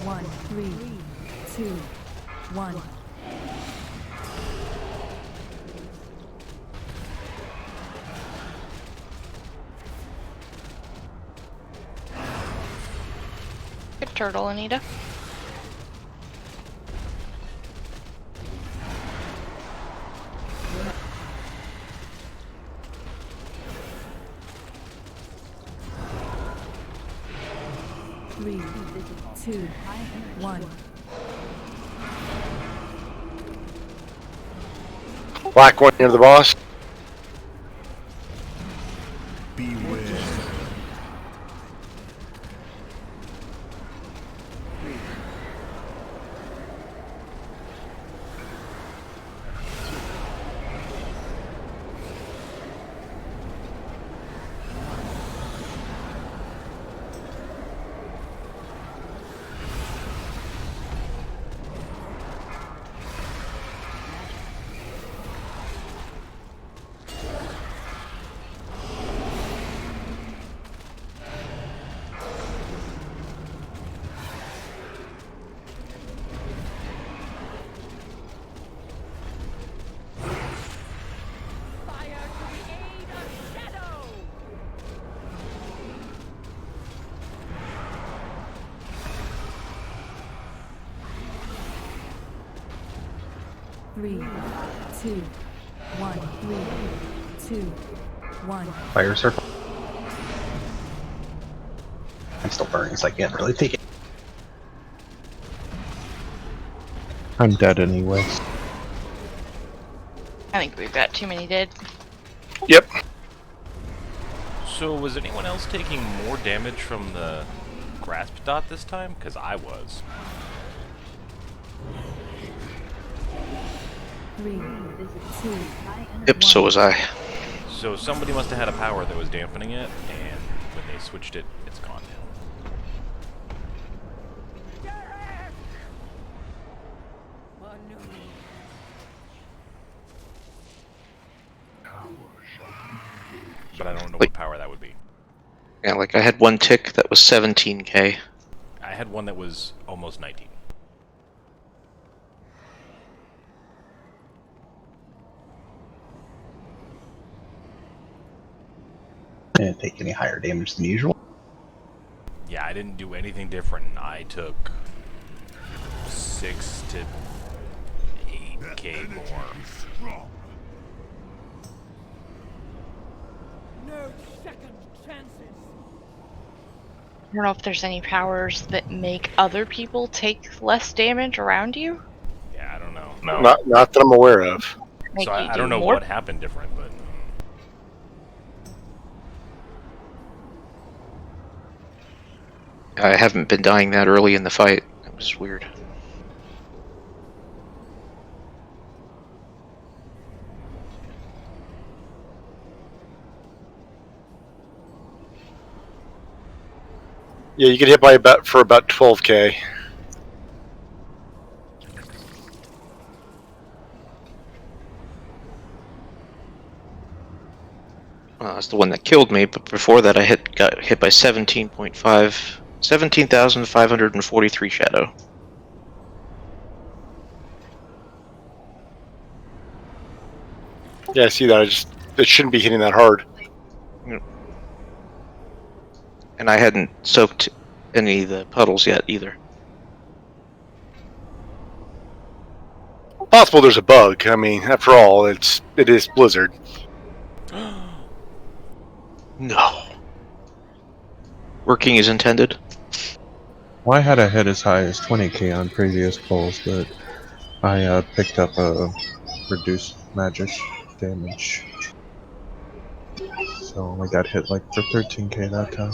one, three, two, one. Good turtle, Anita. Three, two, one. Black one near the boss. Beware. 3, 2, 1. 3, 2, 1. Fire circle. I'm still burning, so I can't really take it. I'm dead anyways. I think we've got too many dead. Yep. So was anyone else taking more damage from the grasp dot this time? Because I was. 3, 2. Yep, so was I. So somebody must have had a power that was dampening it, and when they switched it, it's gone now. But I don't know what power that would be. Yeah, like I had one tick that was 17k. I had one that was almost 19. I didn't take any higher damage than usual. Yeah, I didn't do anything different. I took 6 to 8k more. No second chances. I don't know if there's any powers that make other people take less damage around you. Yeah, I don't know. Not that I'm aware of. Make So you I do don't know more. what happened different, but I haven't been dying that early in the fight. That was weird. Yeah, you get hit by about 12k. That's the one that killed me, but before that I got hit by 17,543 shadow. Yeah, I see that. It shouldn't be hitting that hard. And I hadn't soaked any of the puddles yet either. Possible there's a bug. I mean, after all, it is Blizzard. No. Working as intended. Well, I had a hit as high as 20k on previous pulls, but I picked up a reduced magic damage. So I got hit like for 13k that time.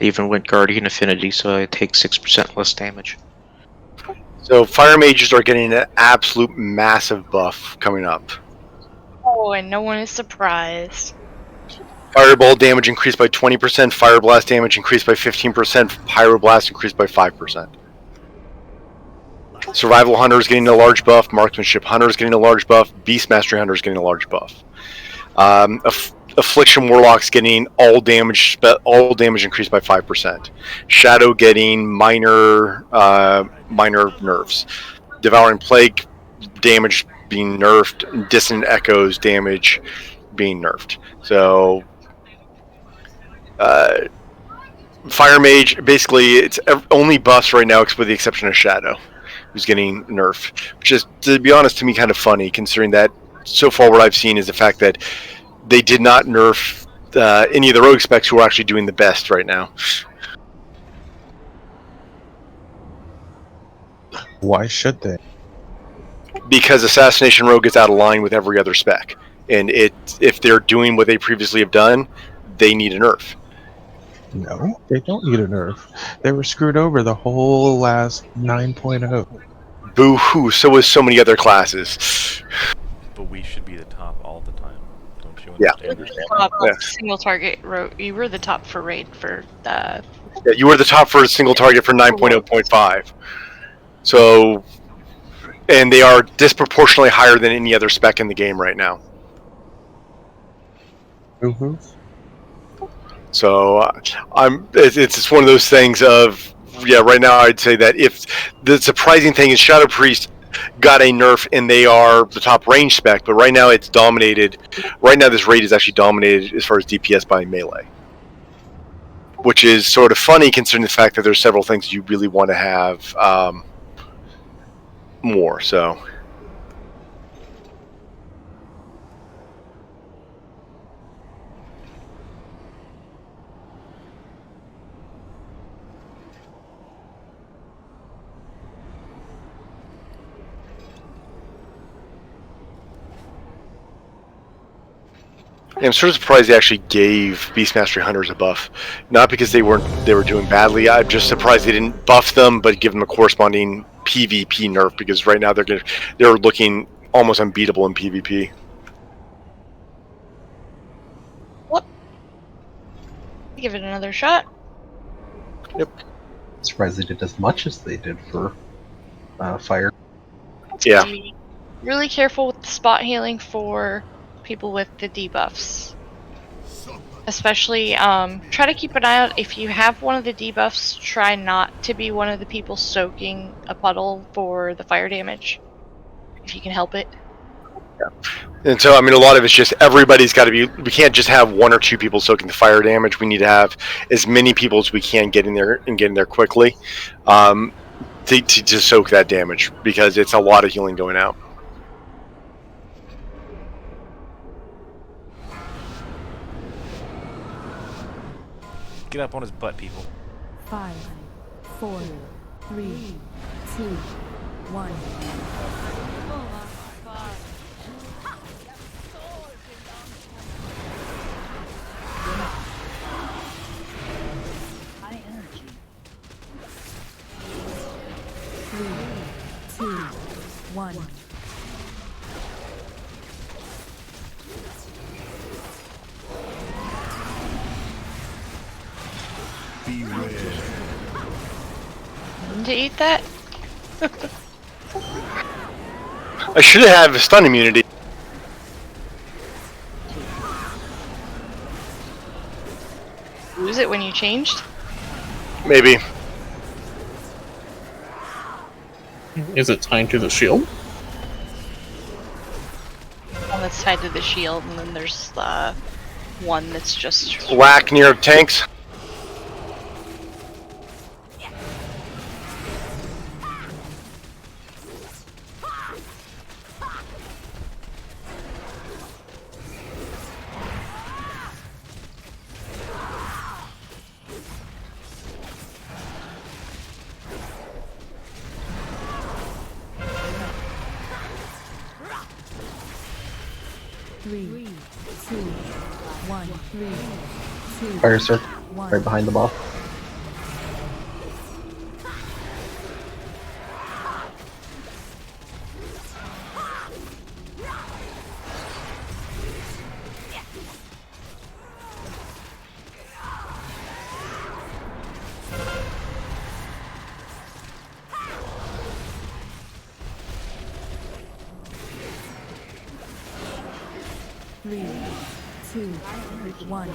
I even went Guardian Affinity, so I take 6% less damage. So fire mages are getting an absolute massive buff coming up. Oh, and no one is surprised. Fireball damage increased by 20%, Fire Blast damage increased by 15%, Pyroblast increased by 5%. Survival Hunter is getting a large buff, Marksmanship Hunter is getting a large buff, Beast Mastery Hunter is getting a large buff. Affliction Warlock's getting all damage increased by 5%. Shadow getting minor nerfs. Devouring Plague damage being nerfed, Dissonant Echoes damage being nerfed. So Fire Mage, basically, it's only buffs right now, with the exception of Shadow, who's getting nerfed. Which is, to be honest, to me kind of funny, considering that so far what I've seen is the fact that they did not nerf any of the rogue specs who are actually doing the best right now. Why should they? Because Assassination Rogue is out of line with every other spec. And if they're doing what they previously have done, they need a nerf. No, they don't need a nerf. They were screwed over the whole last 9.0. Boo-hoo, so is so many other classes. but we should be the top all the time. Don't you Yeah. understand? Yeah. Single target. You were the top for raid for Yeah, you were the top for a single target for 9.0.5. So and they are disproportionately higher than any other spec in the game right now. Mm-hmm. So it's just one of those things of, yeah, right now I'd say that if the surprising thing is Shadow Priest got a nerf and they are the top range spec, but right now it's dominated. Right now this raid is actually dominated as far as DPS by melee, which is sort of funny considering the fact that there's several things you really want to have more. So. I'm sort of surprised they actually gave Beast Mastery Hunters a buff. Not because they were doing badly. I'm just surprised they didn't buff them, but give them a corresponding PvP nerf, because right now they're looking almost unbeatable in PvP. What? Give it another shot. Yep. Surprised they did as much as they did for fire. Yeah. Be really careful with the spot healing for people with the debuffs. Especially, try to keep an eye out. If you have one of the debuffs, try not to be one of the people soaking a puddle for the fire damage. If you can help it. And so, I mean, a lot of it's just everybody's got to be. We can't just have one or two people soaking the fire damage. We need to have as many people as we can get in there and get in there quickly to soak that damage, because it's a lot of healing going out. Get up on his butt, people. 5, 4, 3, 2, 1. High energy. 3, 2, 1. To eat that? I should have stun immunity. Lose it when you changed? Maybe. Is it tied to the shield? One that's tied to the shield, and then there's one that's just Whack near tanks. Three, 2, 1, 3, 2. Fire circle right behind the buff. Three, 2, 1.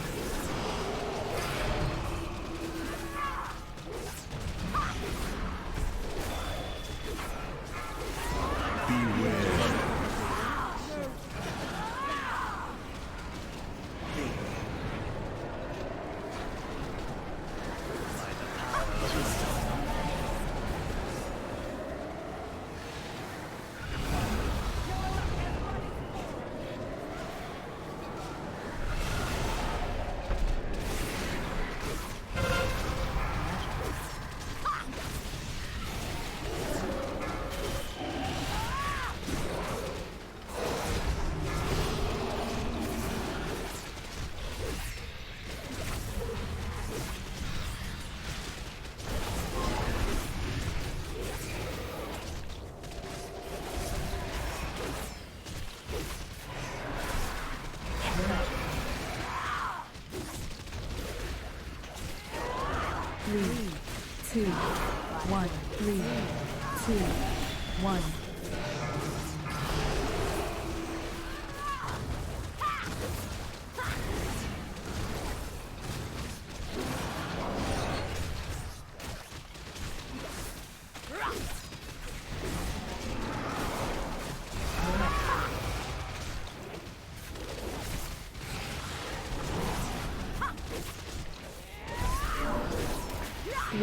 Three, 2, 1, 3, 2, 1.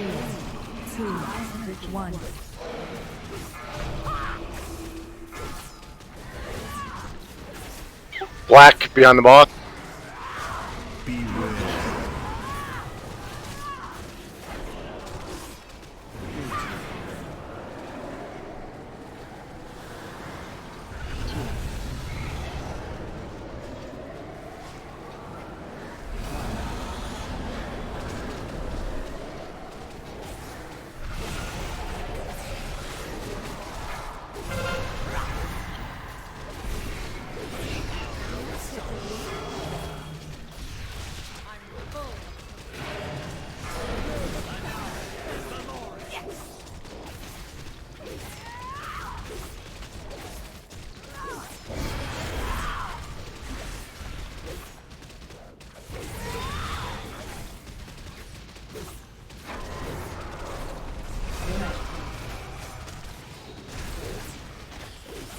2, 1. Black beyond the boss.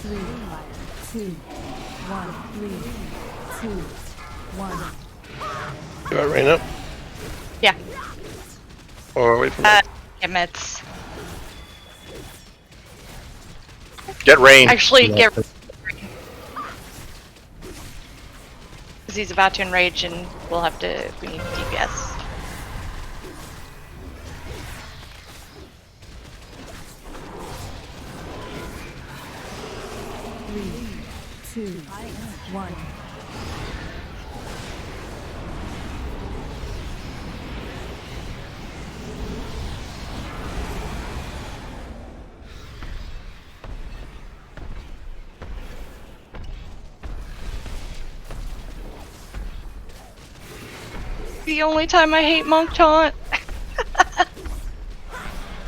Three, 2, 1, 3, 2, 1. Do I rain up? Yeah. Or wait for that? Emits. Get rain. Actually, get. Because he's about to enrage and we'll have to. We need DPS. Three, 2, 1. The only time I hate Monk Taunt.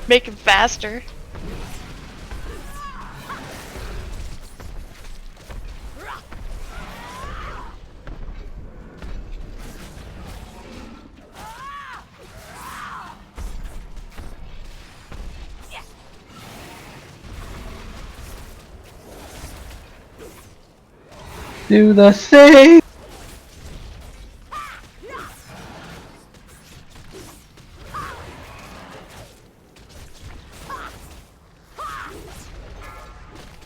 Make him faster. Do the thing!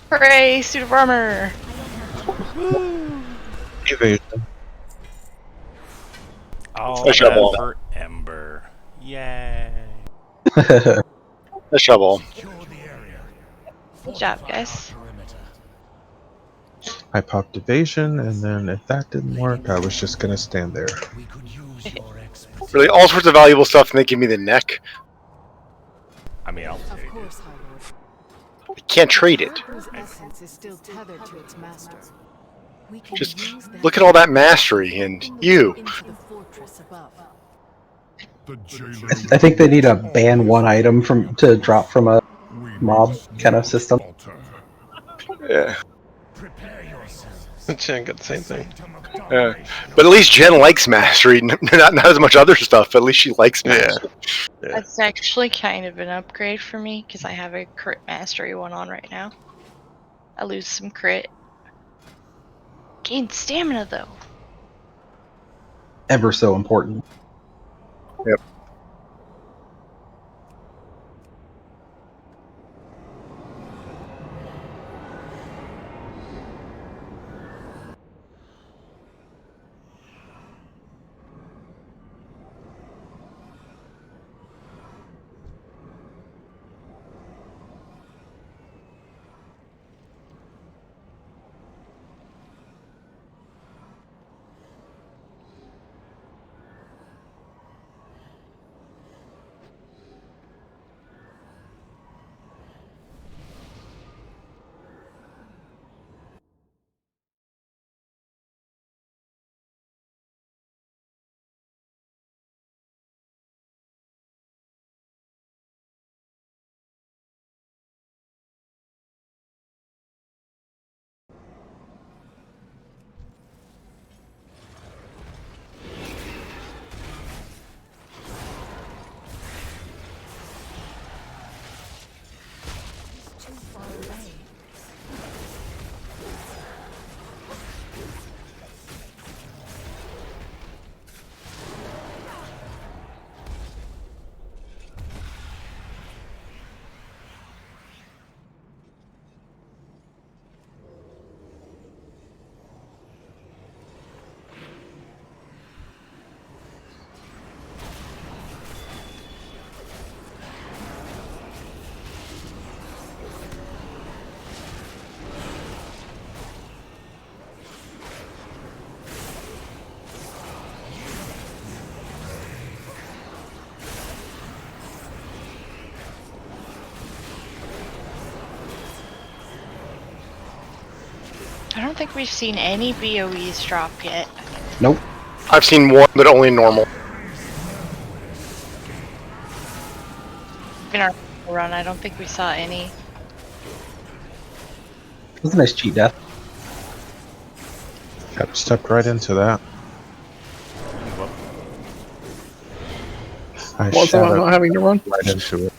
Hooray! Suit of armor! Evasion. All Push up that all. for Ember. Yay. The shovel. Good job, guys. I popped evasion, and then if that didn't work, I was just gonna stand there. Really, all sorts of valuable stuff, and they give me the neck. I mean, I'll Of take it. course, High Lord. I can't trade it. Whose essence is still tethered to its master. We can Just use that look at all that mastery, and you. into the fortress above. I think they need to ban one item from to drop from a mob kind of system. Yeah. Jen got the same thing. But at least Jen likes mastery. Not as much other stuff, but at least she likes mastery. Yeah. That's actually kind of an upgrade for me because I have a crit mastery one on right now. I lose some crit. Gain stamina though. Ever so important. Yep. don't think we've seen any BOEs drop yet. Nope. I've seen one, but only normal. In our run, I don't think we saw any. It was a nice cheat death. Yep, stepped right into that. I What's about shot not having to run? right into it.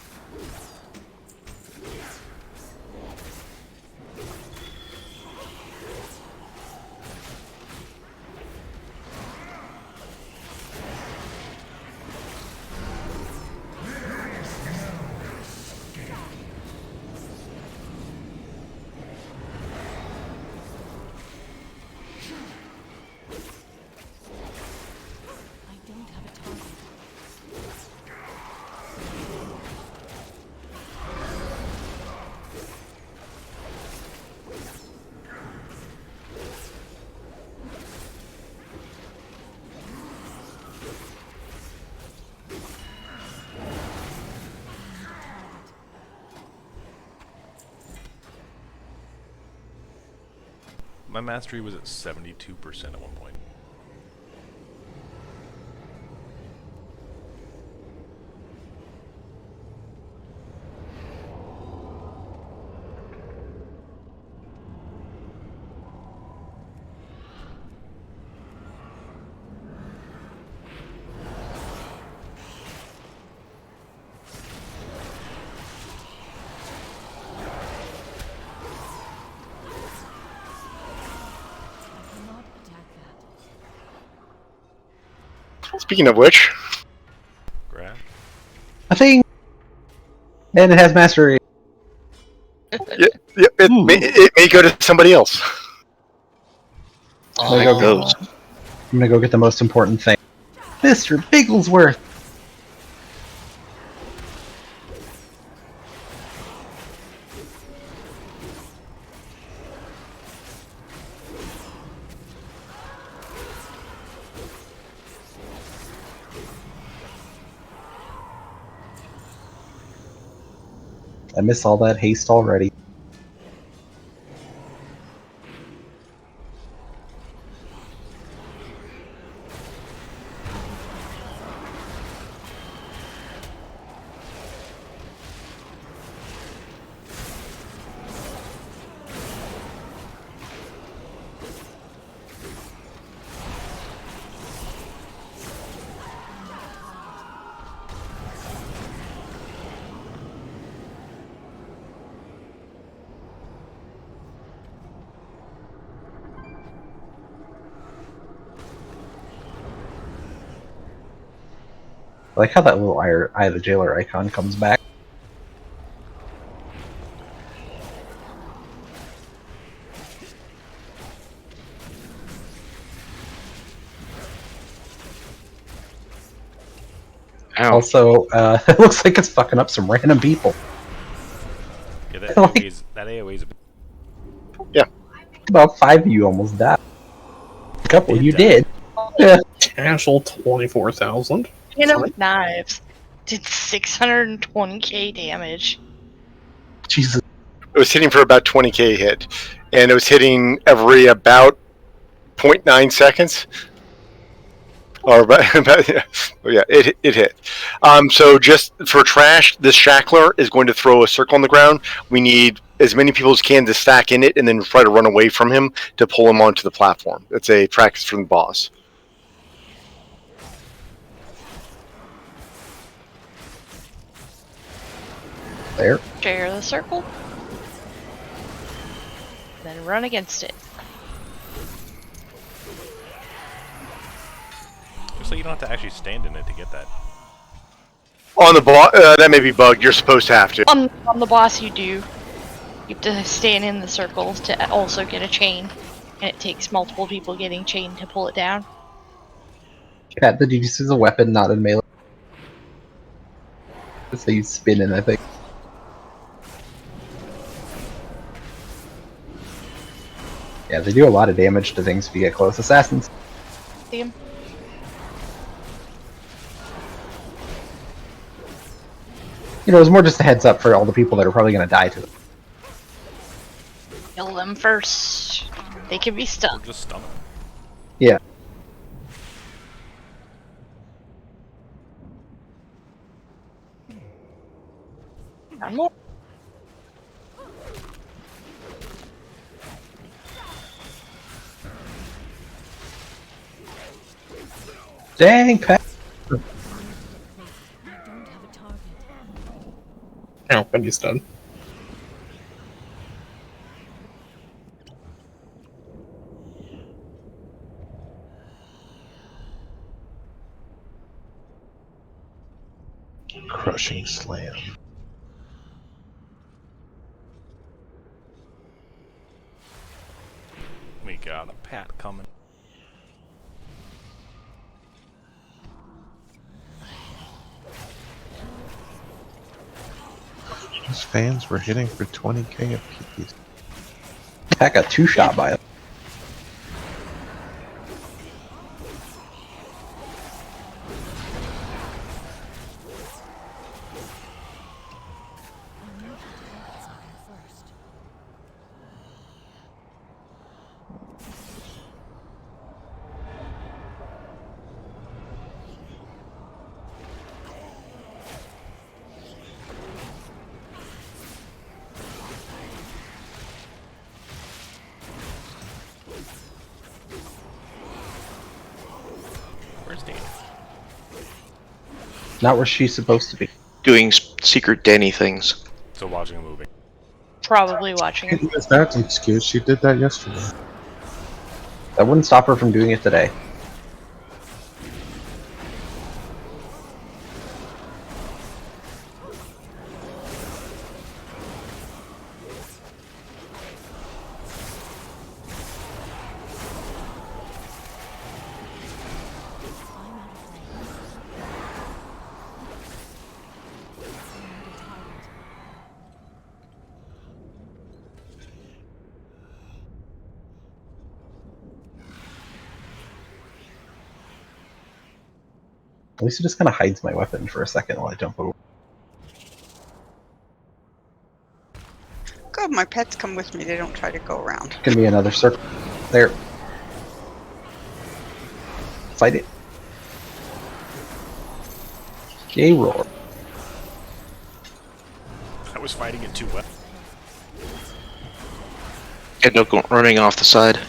My mastery was at 72% at one point. Speaking of which, Grab. I think. And it has mastery. it may go to somebody else. There goes. I'm gonna go get the most important thing. Mr. Bigglesworth! I miss all that haste already. I like how that little Eye of the Jailer icon comes back. Ow. Also, it looks like it's fucking up some random people. Yeah, that AoE's, a bit. Yeah. About 5 of you almost died. A couple Did you die. did. Yeah. Casual 24,000. Hit him with knives. Did 620k damage. Jesus. It was hitting for about 20k hit, and it was hitting every about 0.9 seconds. Or yeah, it hit. So just for trash, this shackler is going to throw a circle on the ground. We need as many people as can to stack in it, and then try to run away from him to pull him onto the platform. It's a practice from the boss. There. Share the circle. Then run against it. So you don't have to actually stand in it to get that. On the boss, that may be bugged. You're supposed to have to. On the boss, you do. You have to stand in the circles to also get a chain, and it takes multiple people getting chained to pull it down. Cat, did you use as a weapon, not in melee? So you spin in, I think. Yeah, they do a lot of damage to things if you get close. Assassins. See him? You know, it was more just a heads up for all the people that are probably going to die to them. Kill them first. They can be Or stung. just stun them. Yeah. One more. Dang, Pat. Oh, but he's done. Crushing slam. We got a Pat coming. These fans were hitting for 20k a piece. Pat got two shot by it. Where's Dana? Not where she's supposed to be. Doing secret Danny things. So watching a movie. Probably watching it. That's an excuse. She did that yesterday. That wouldn't stop her from doing it today. At least it just kind of hides my weapon for a second while I jump over. Good, my pets come with me. They don't try to go around. Gonna be another circle. There. Fight it. Gay roar. I was fighting it too well. End up running off the side.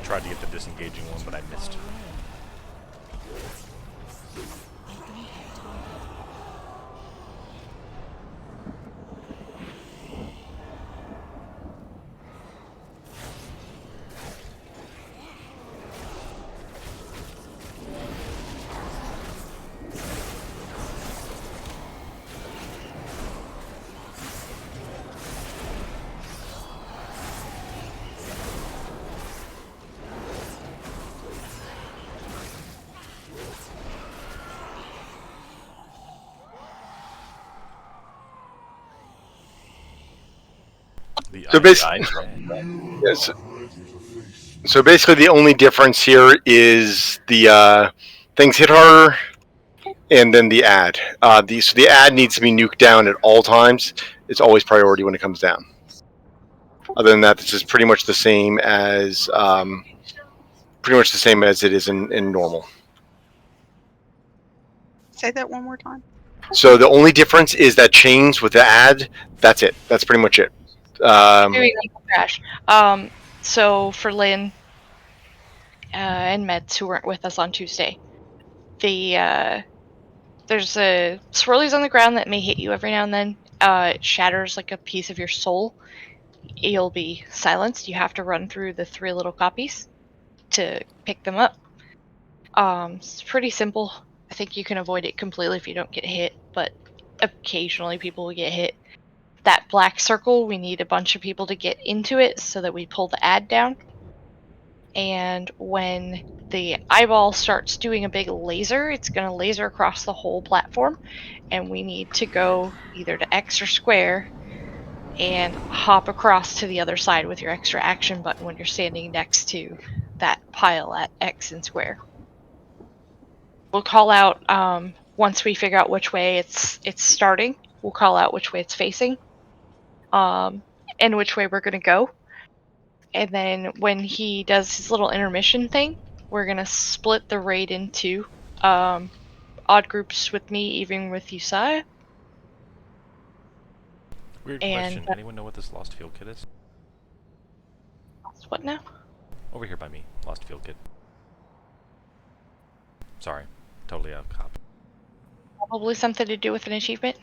Tried to get the disengaging one, but I missed. So basically, yes. So basically, the only difference here is the things hit harder, and then the ad. So the ad needs to be nuked down at all times. It's always priority when it comes down. Other than that, this is pretty much the same as it is in normal. Say that one more time. So the only difference is that chains with the ad. That's it. That's pretty much it. Here we go, Crash. So for Lynn and Meds who weren't with us on Tuesday, there's swirlies on the ground that may hit you every now and then. It shatters like a piece of your soul. You'll be silenced. You have to run through the 3 little copies to pick them up. It's pretty simple. I think you can avoid it completely if you don't get hit, but occasionally people will get hit. That black circle, we need a bunch of people to get into it so that we pull the ad down. and when the eyeball starts doing a big laser, it's going to laser across the whole platform, and we need to go either to X or square and hop across to the other side with your extra action button when you're standing next to that pile at X and square. We'll call out once we figure out which way it's starting. We'll call out which way it's facing, and which way we're going to go. And then when he does his little intermission thing, we're going to split the raid into odd groups with me, even with Usai. Weird And question. Anyone know what this lost field kit is? what now? Over here by me. Lost field kit. Sorry. Totally out of cop. Probably something to do with an achievement.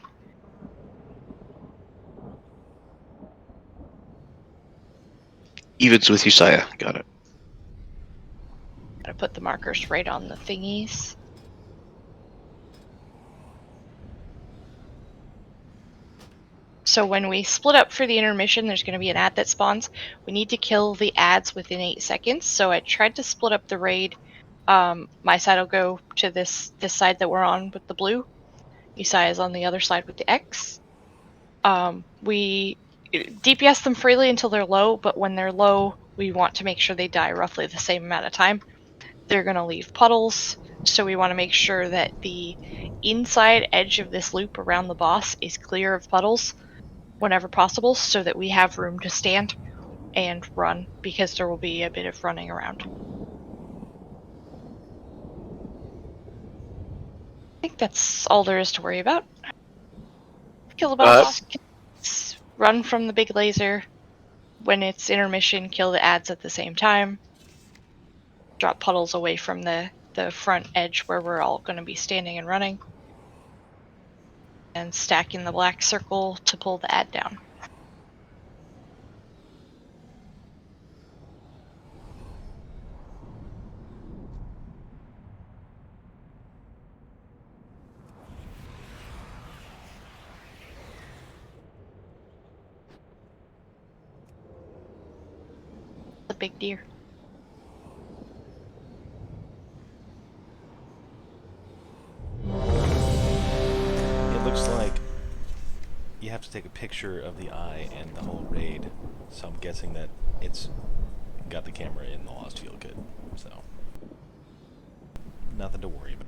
Evens with Usaya. Got it. Gotta put the markers right on the thingies. So when we split up for the intermission, there's going to be an ad that spawns. We need to kill the ads within 8 seconds. So I tried to split up the raid. My side will go to this side that we're on with the blue. Usai is on the other side with the X. We DPS them freely until they're low, but when they're low, we want to make sure they die roughly the same amount of time. They're going to leave puddles, so we want to make sure that the inside edge of this loop around the boss is clear of puddles whenever possible, so that we have room to stand and run, because there will be a bit of running around. I think that's all there is to worry about. Kill the boss, run from the big laser. When it's intermission, kill the ads at the same time. Drop puddles away from the front edge where we're all going to be standing and running. And stack in the black circle to pull the ad down. The big deer. It looks like you have to take a picture of the eye and the whole raid, so I'm guessing that it's got the camera in the lost field kit, so nothing to worry about.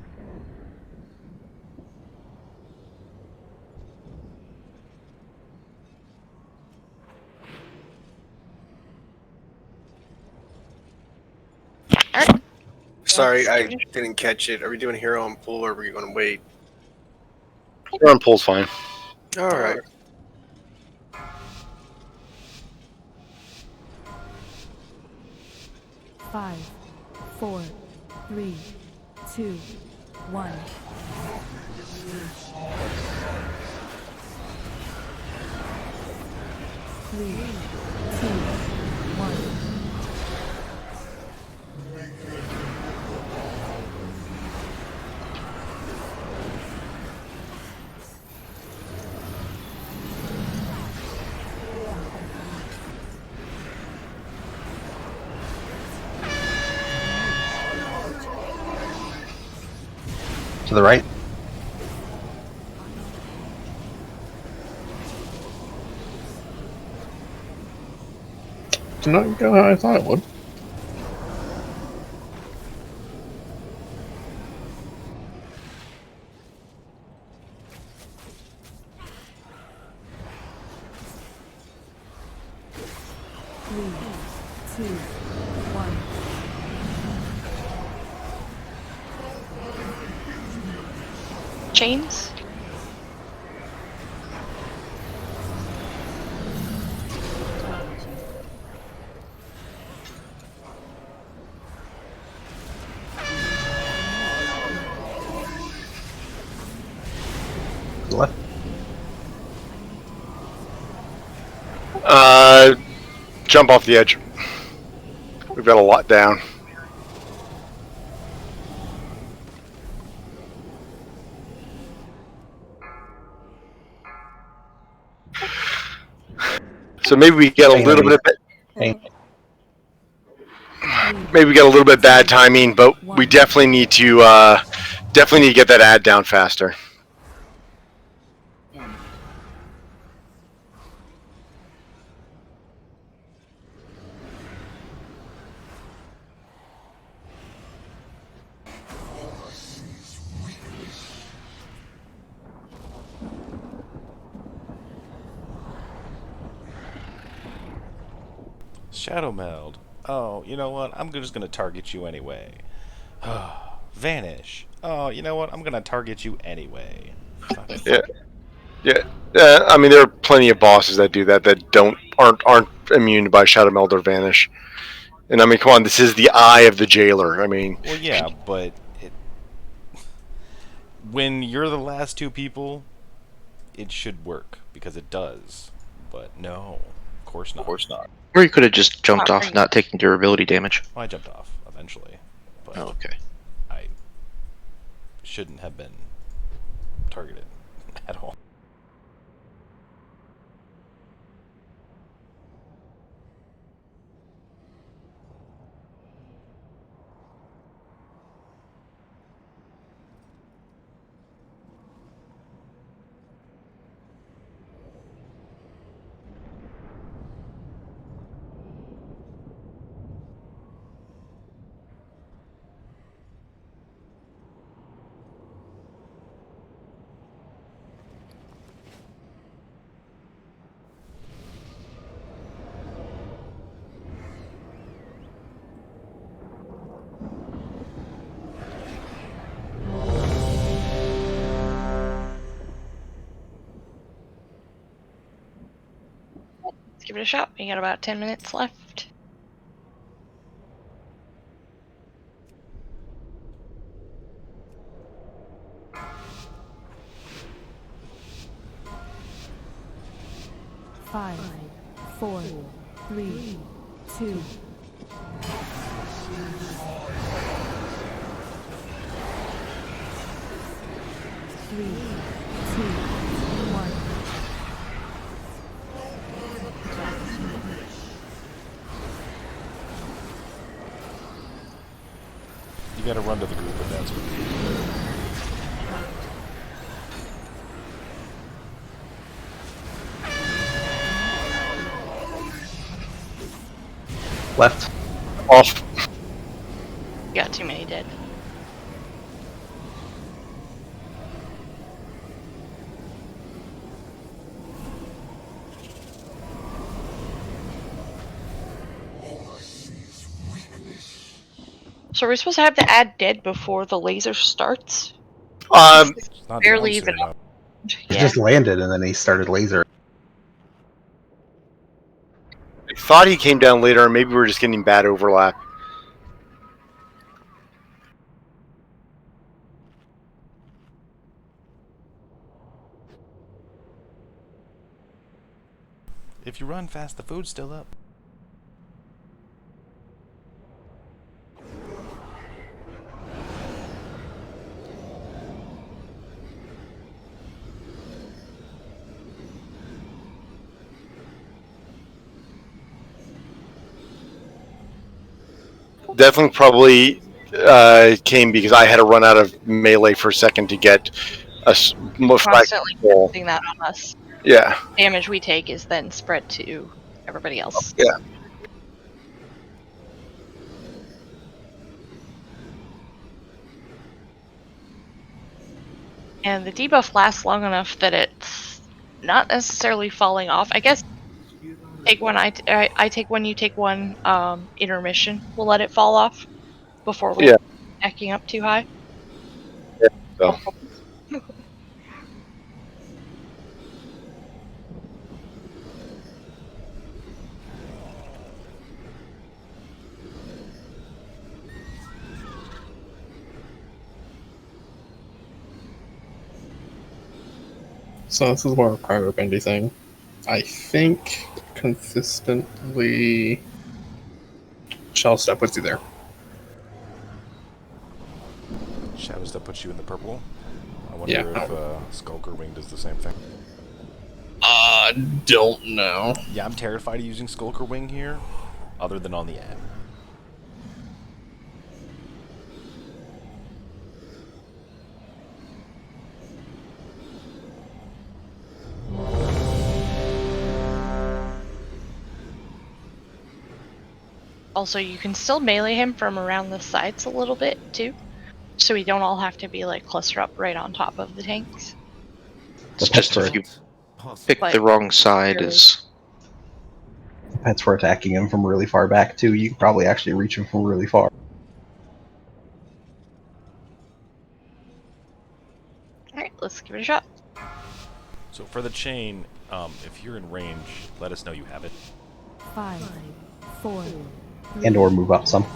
Alright. Sorry, I didn't catch it. Are we doing hero and pool, or are we going to wait? Hero and pool's fine. All right. Five, four, three, two, one. Three, two, one. To the right. Did not go how I thought it would. Three, two, one. Chains. Left. Jump off the edge. We've got a lot down. So maybe we get a little bit of it. maybe we got a little bit bad timing, but we definitely need to get that ad down faster. Shadow meld. Oh, you know what? I'm just gonna target you anyway. Vanish. Oh, you know what? I'm gonna target you anyway. Yeah, yeah. I mean, there are plenty of bosses that do that aren't immune by Shadow Meld or Vanish. And I mean, come on, this is the eye of the jailer. I mean, well, yeah, but when you're the last two people, it should work because it does. But no, of course not. Of course not. Or you could have just jumped off, not taking durability damage. Well, I jumped off eventually. But oh, okay. I shouldn't have been targeted at all. Let's give it a shot. We got about 10 minutes left. Five, 4, 3, 2. Three, 2, 1. You gotta run to the group if that's what you do. Left. Off. You got too many dead. So are we supposed to have the ad dead before the laser starts? Barely even. He just landed and then he started laser. I thought he came down later, or maybe we're just getting bad overlap. If you run fast, the food's still up. Definitely probably came because I had to run out of melee for a second to get a Constantly putting that on us. Yeah. Damage we take is then spread to everybody else. Yeah. And the debuff lasts long enough that it's not necessarily falling off. I guess take one. I take one. You take one. Intermission. We'll let it fall off before we're backing up too high. Yeah. So. So this is more a private bendy thing. I think consistently Shell Step puts you there. Shadow Step puts you in the purple. I wonder if Skulker Wing does the same thing. Don't know. Yeah, I'm terrified of using Skulker Wing here, other than on the ad. Also, you can still melee him from around the sides a little bit too, so we don't all have to be like clustered up right on top of the tanks. It's just if you pick But the wrong side really- is. That's for attacking him from really far back too. You can probably actually reach him from really far. Alright, let's give it a shot. So for the chain, if you're in range, let us know you have it. 5, 4, And or move up some. 3,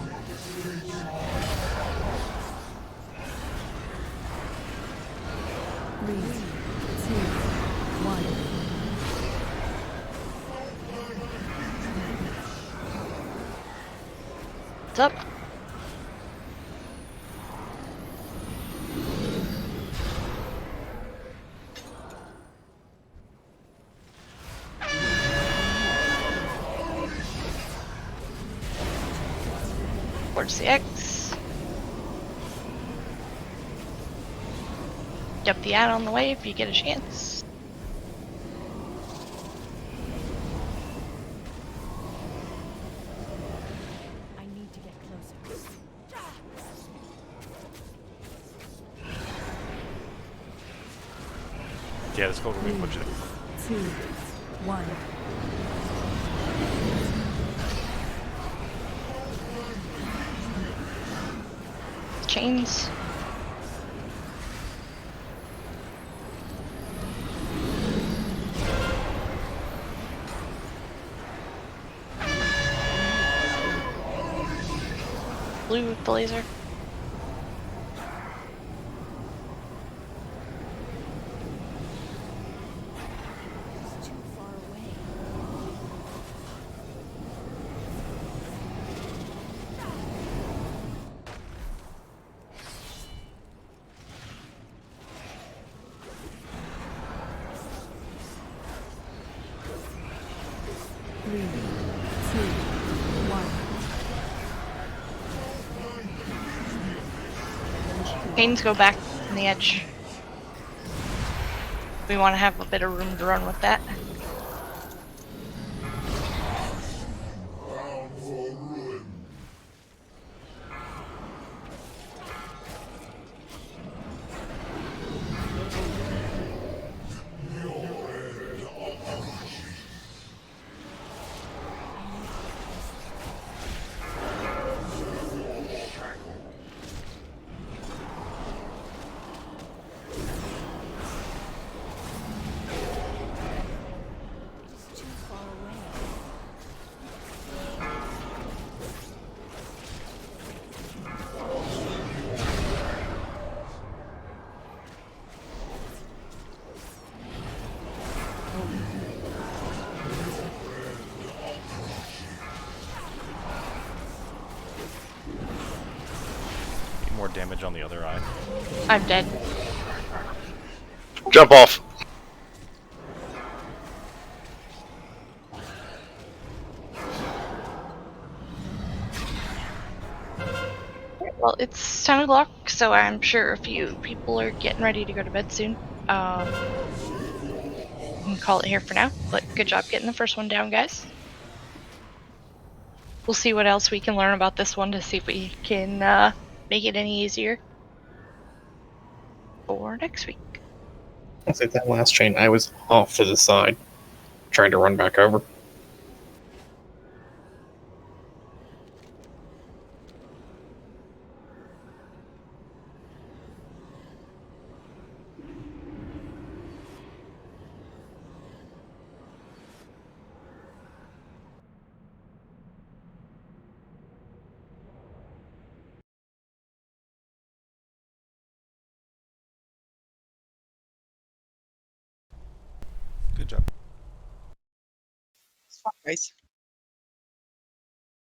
2, 1. What's up? Towards the X. Jump the ad on the way if you get a chance. I need to get closer. Yeah, let's go over and put you 2, 1. Chains. Blue with the laser. It's too far away. Three, two, one. Chains go back on the edge. We want to have a bit of room to run with that. It's too far away. Get more damage on the other eye. I'm dead. Jump off. Well, it's 10 o'clock, so I'm sure a few people are getting ready to go to bed soon. We can call it here for now, but good job getting the first one down, guys. We'll see what else we can learn about this one to see if we can make it any easier for next week. I'll say that last chain, I was off to the side, trying to run back over. Good job. Guys.